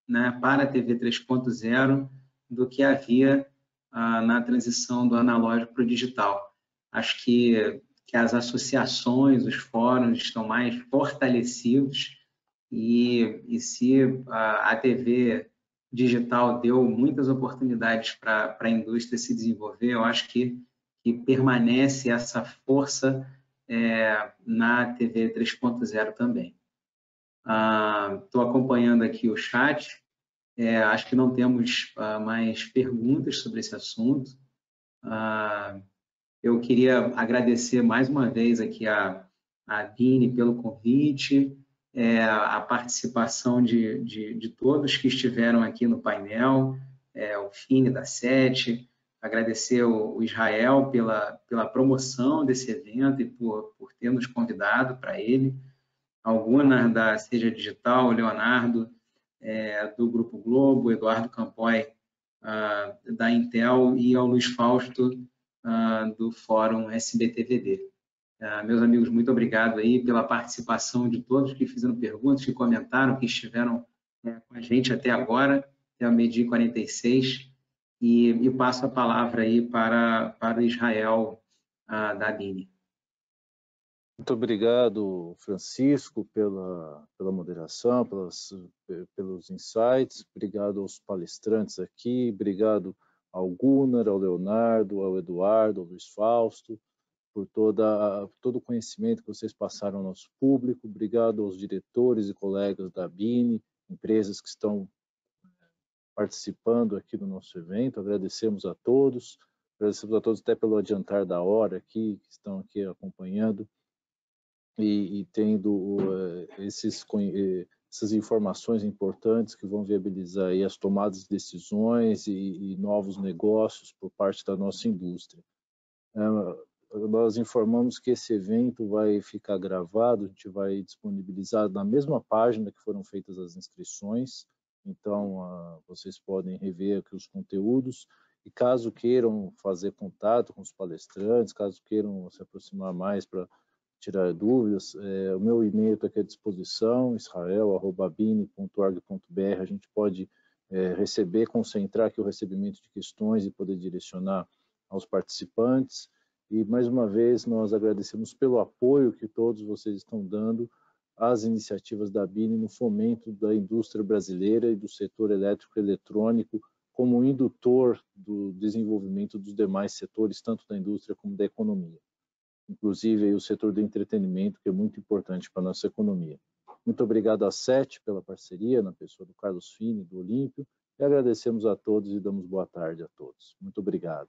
né, para a TV 3.0 do que havia na transição do analógico para o digital. Acho que as associações, os fóruns estão mais fortalecidos e se a TV digital deu muitas oportunidades para a indústria se desenvolver. Eu acho que permanece essa força na TV 3.0 também. Estou acompanhando aqui o chat. Acho que não temos mais perguntas sobre esse assunto. Eu queria agradecer mais uma vez aqui a Bini pelo convite, a participação de todos que estiveram aqui no painel, o Fini da SET, agradecer o Israel pela promoção desse evento e por ter nos convidado para ele, ao Gunnar da Seja Digital, o Leonardo do Grupo Globo, Eduardo Campoy da Intel e ao Luiz Fausto do Fórum SBTVD. Meus amigos, muito obrigado aí pela participação de todos que fizeram perguntas, que comentaram, que estiveram com a gente até agora, até o meio-dia e 46, e passo a palavra aí para o Israel da Bini. Muito obrigado, Francisco, pela moderação, pelos insights. Obrigado aos palestrantes aqui. Obrigado ao Gunnar, ao Leonardo, ao Eduardo, ao Luiz Fausto, por todo o conhecimento que vocês passaram ao nosso público. Obrigado aos diretores e colegas da Bini, empresas que estão participando aqui do nosso evento. Agradecemos a todos até pelo adiantar da hora aqui, que estão aqui acompanhando e tendo essas informações importantes que vão viabilizar aí as tomadas de decisões e novos negócios por parte da nossa indústria. Nós informamos que esse evento vai ficar gravado, a gente vai disponibilizar na mesma página que foram feitas as inscrições, então vocês podem rever aqui os conteúdos, e caso queiram fazer contato com os palestrantes, caso queiram se aproximar mais para tirar dúvidas, o meu e-mail está aqui à disposição, israel@bini.org.br. A gente pode concentrar aqui o recebimento de questões e poder direcionar aos participantes. E, mais uma vez, nós agradecemos pelo apoio que todos vocês estão dando às iniciativas da Bini no fomento da indústria brasileira e do setor elétrico e eletrônico como indutor do desenvolvimento dos demais setores, tanto da indústria como da economia. Inclusive aí, o setor do entretenimento, que é muito importante para a nossa economia. Muito obrigado à SET pela parceria, na pessoa do Carlos Fini, do Olímpio, e agradecemos a todos e damos boa tarde a todos. Muito obrigado.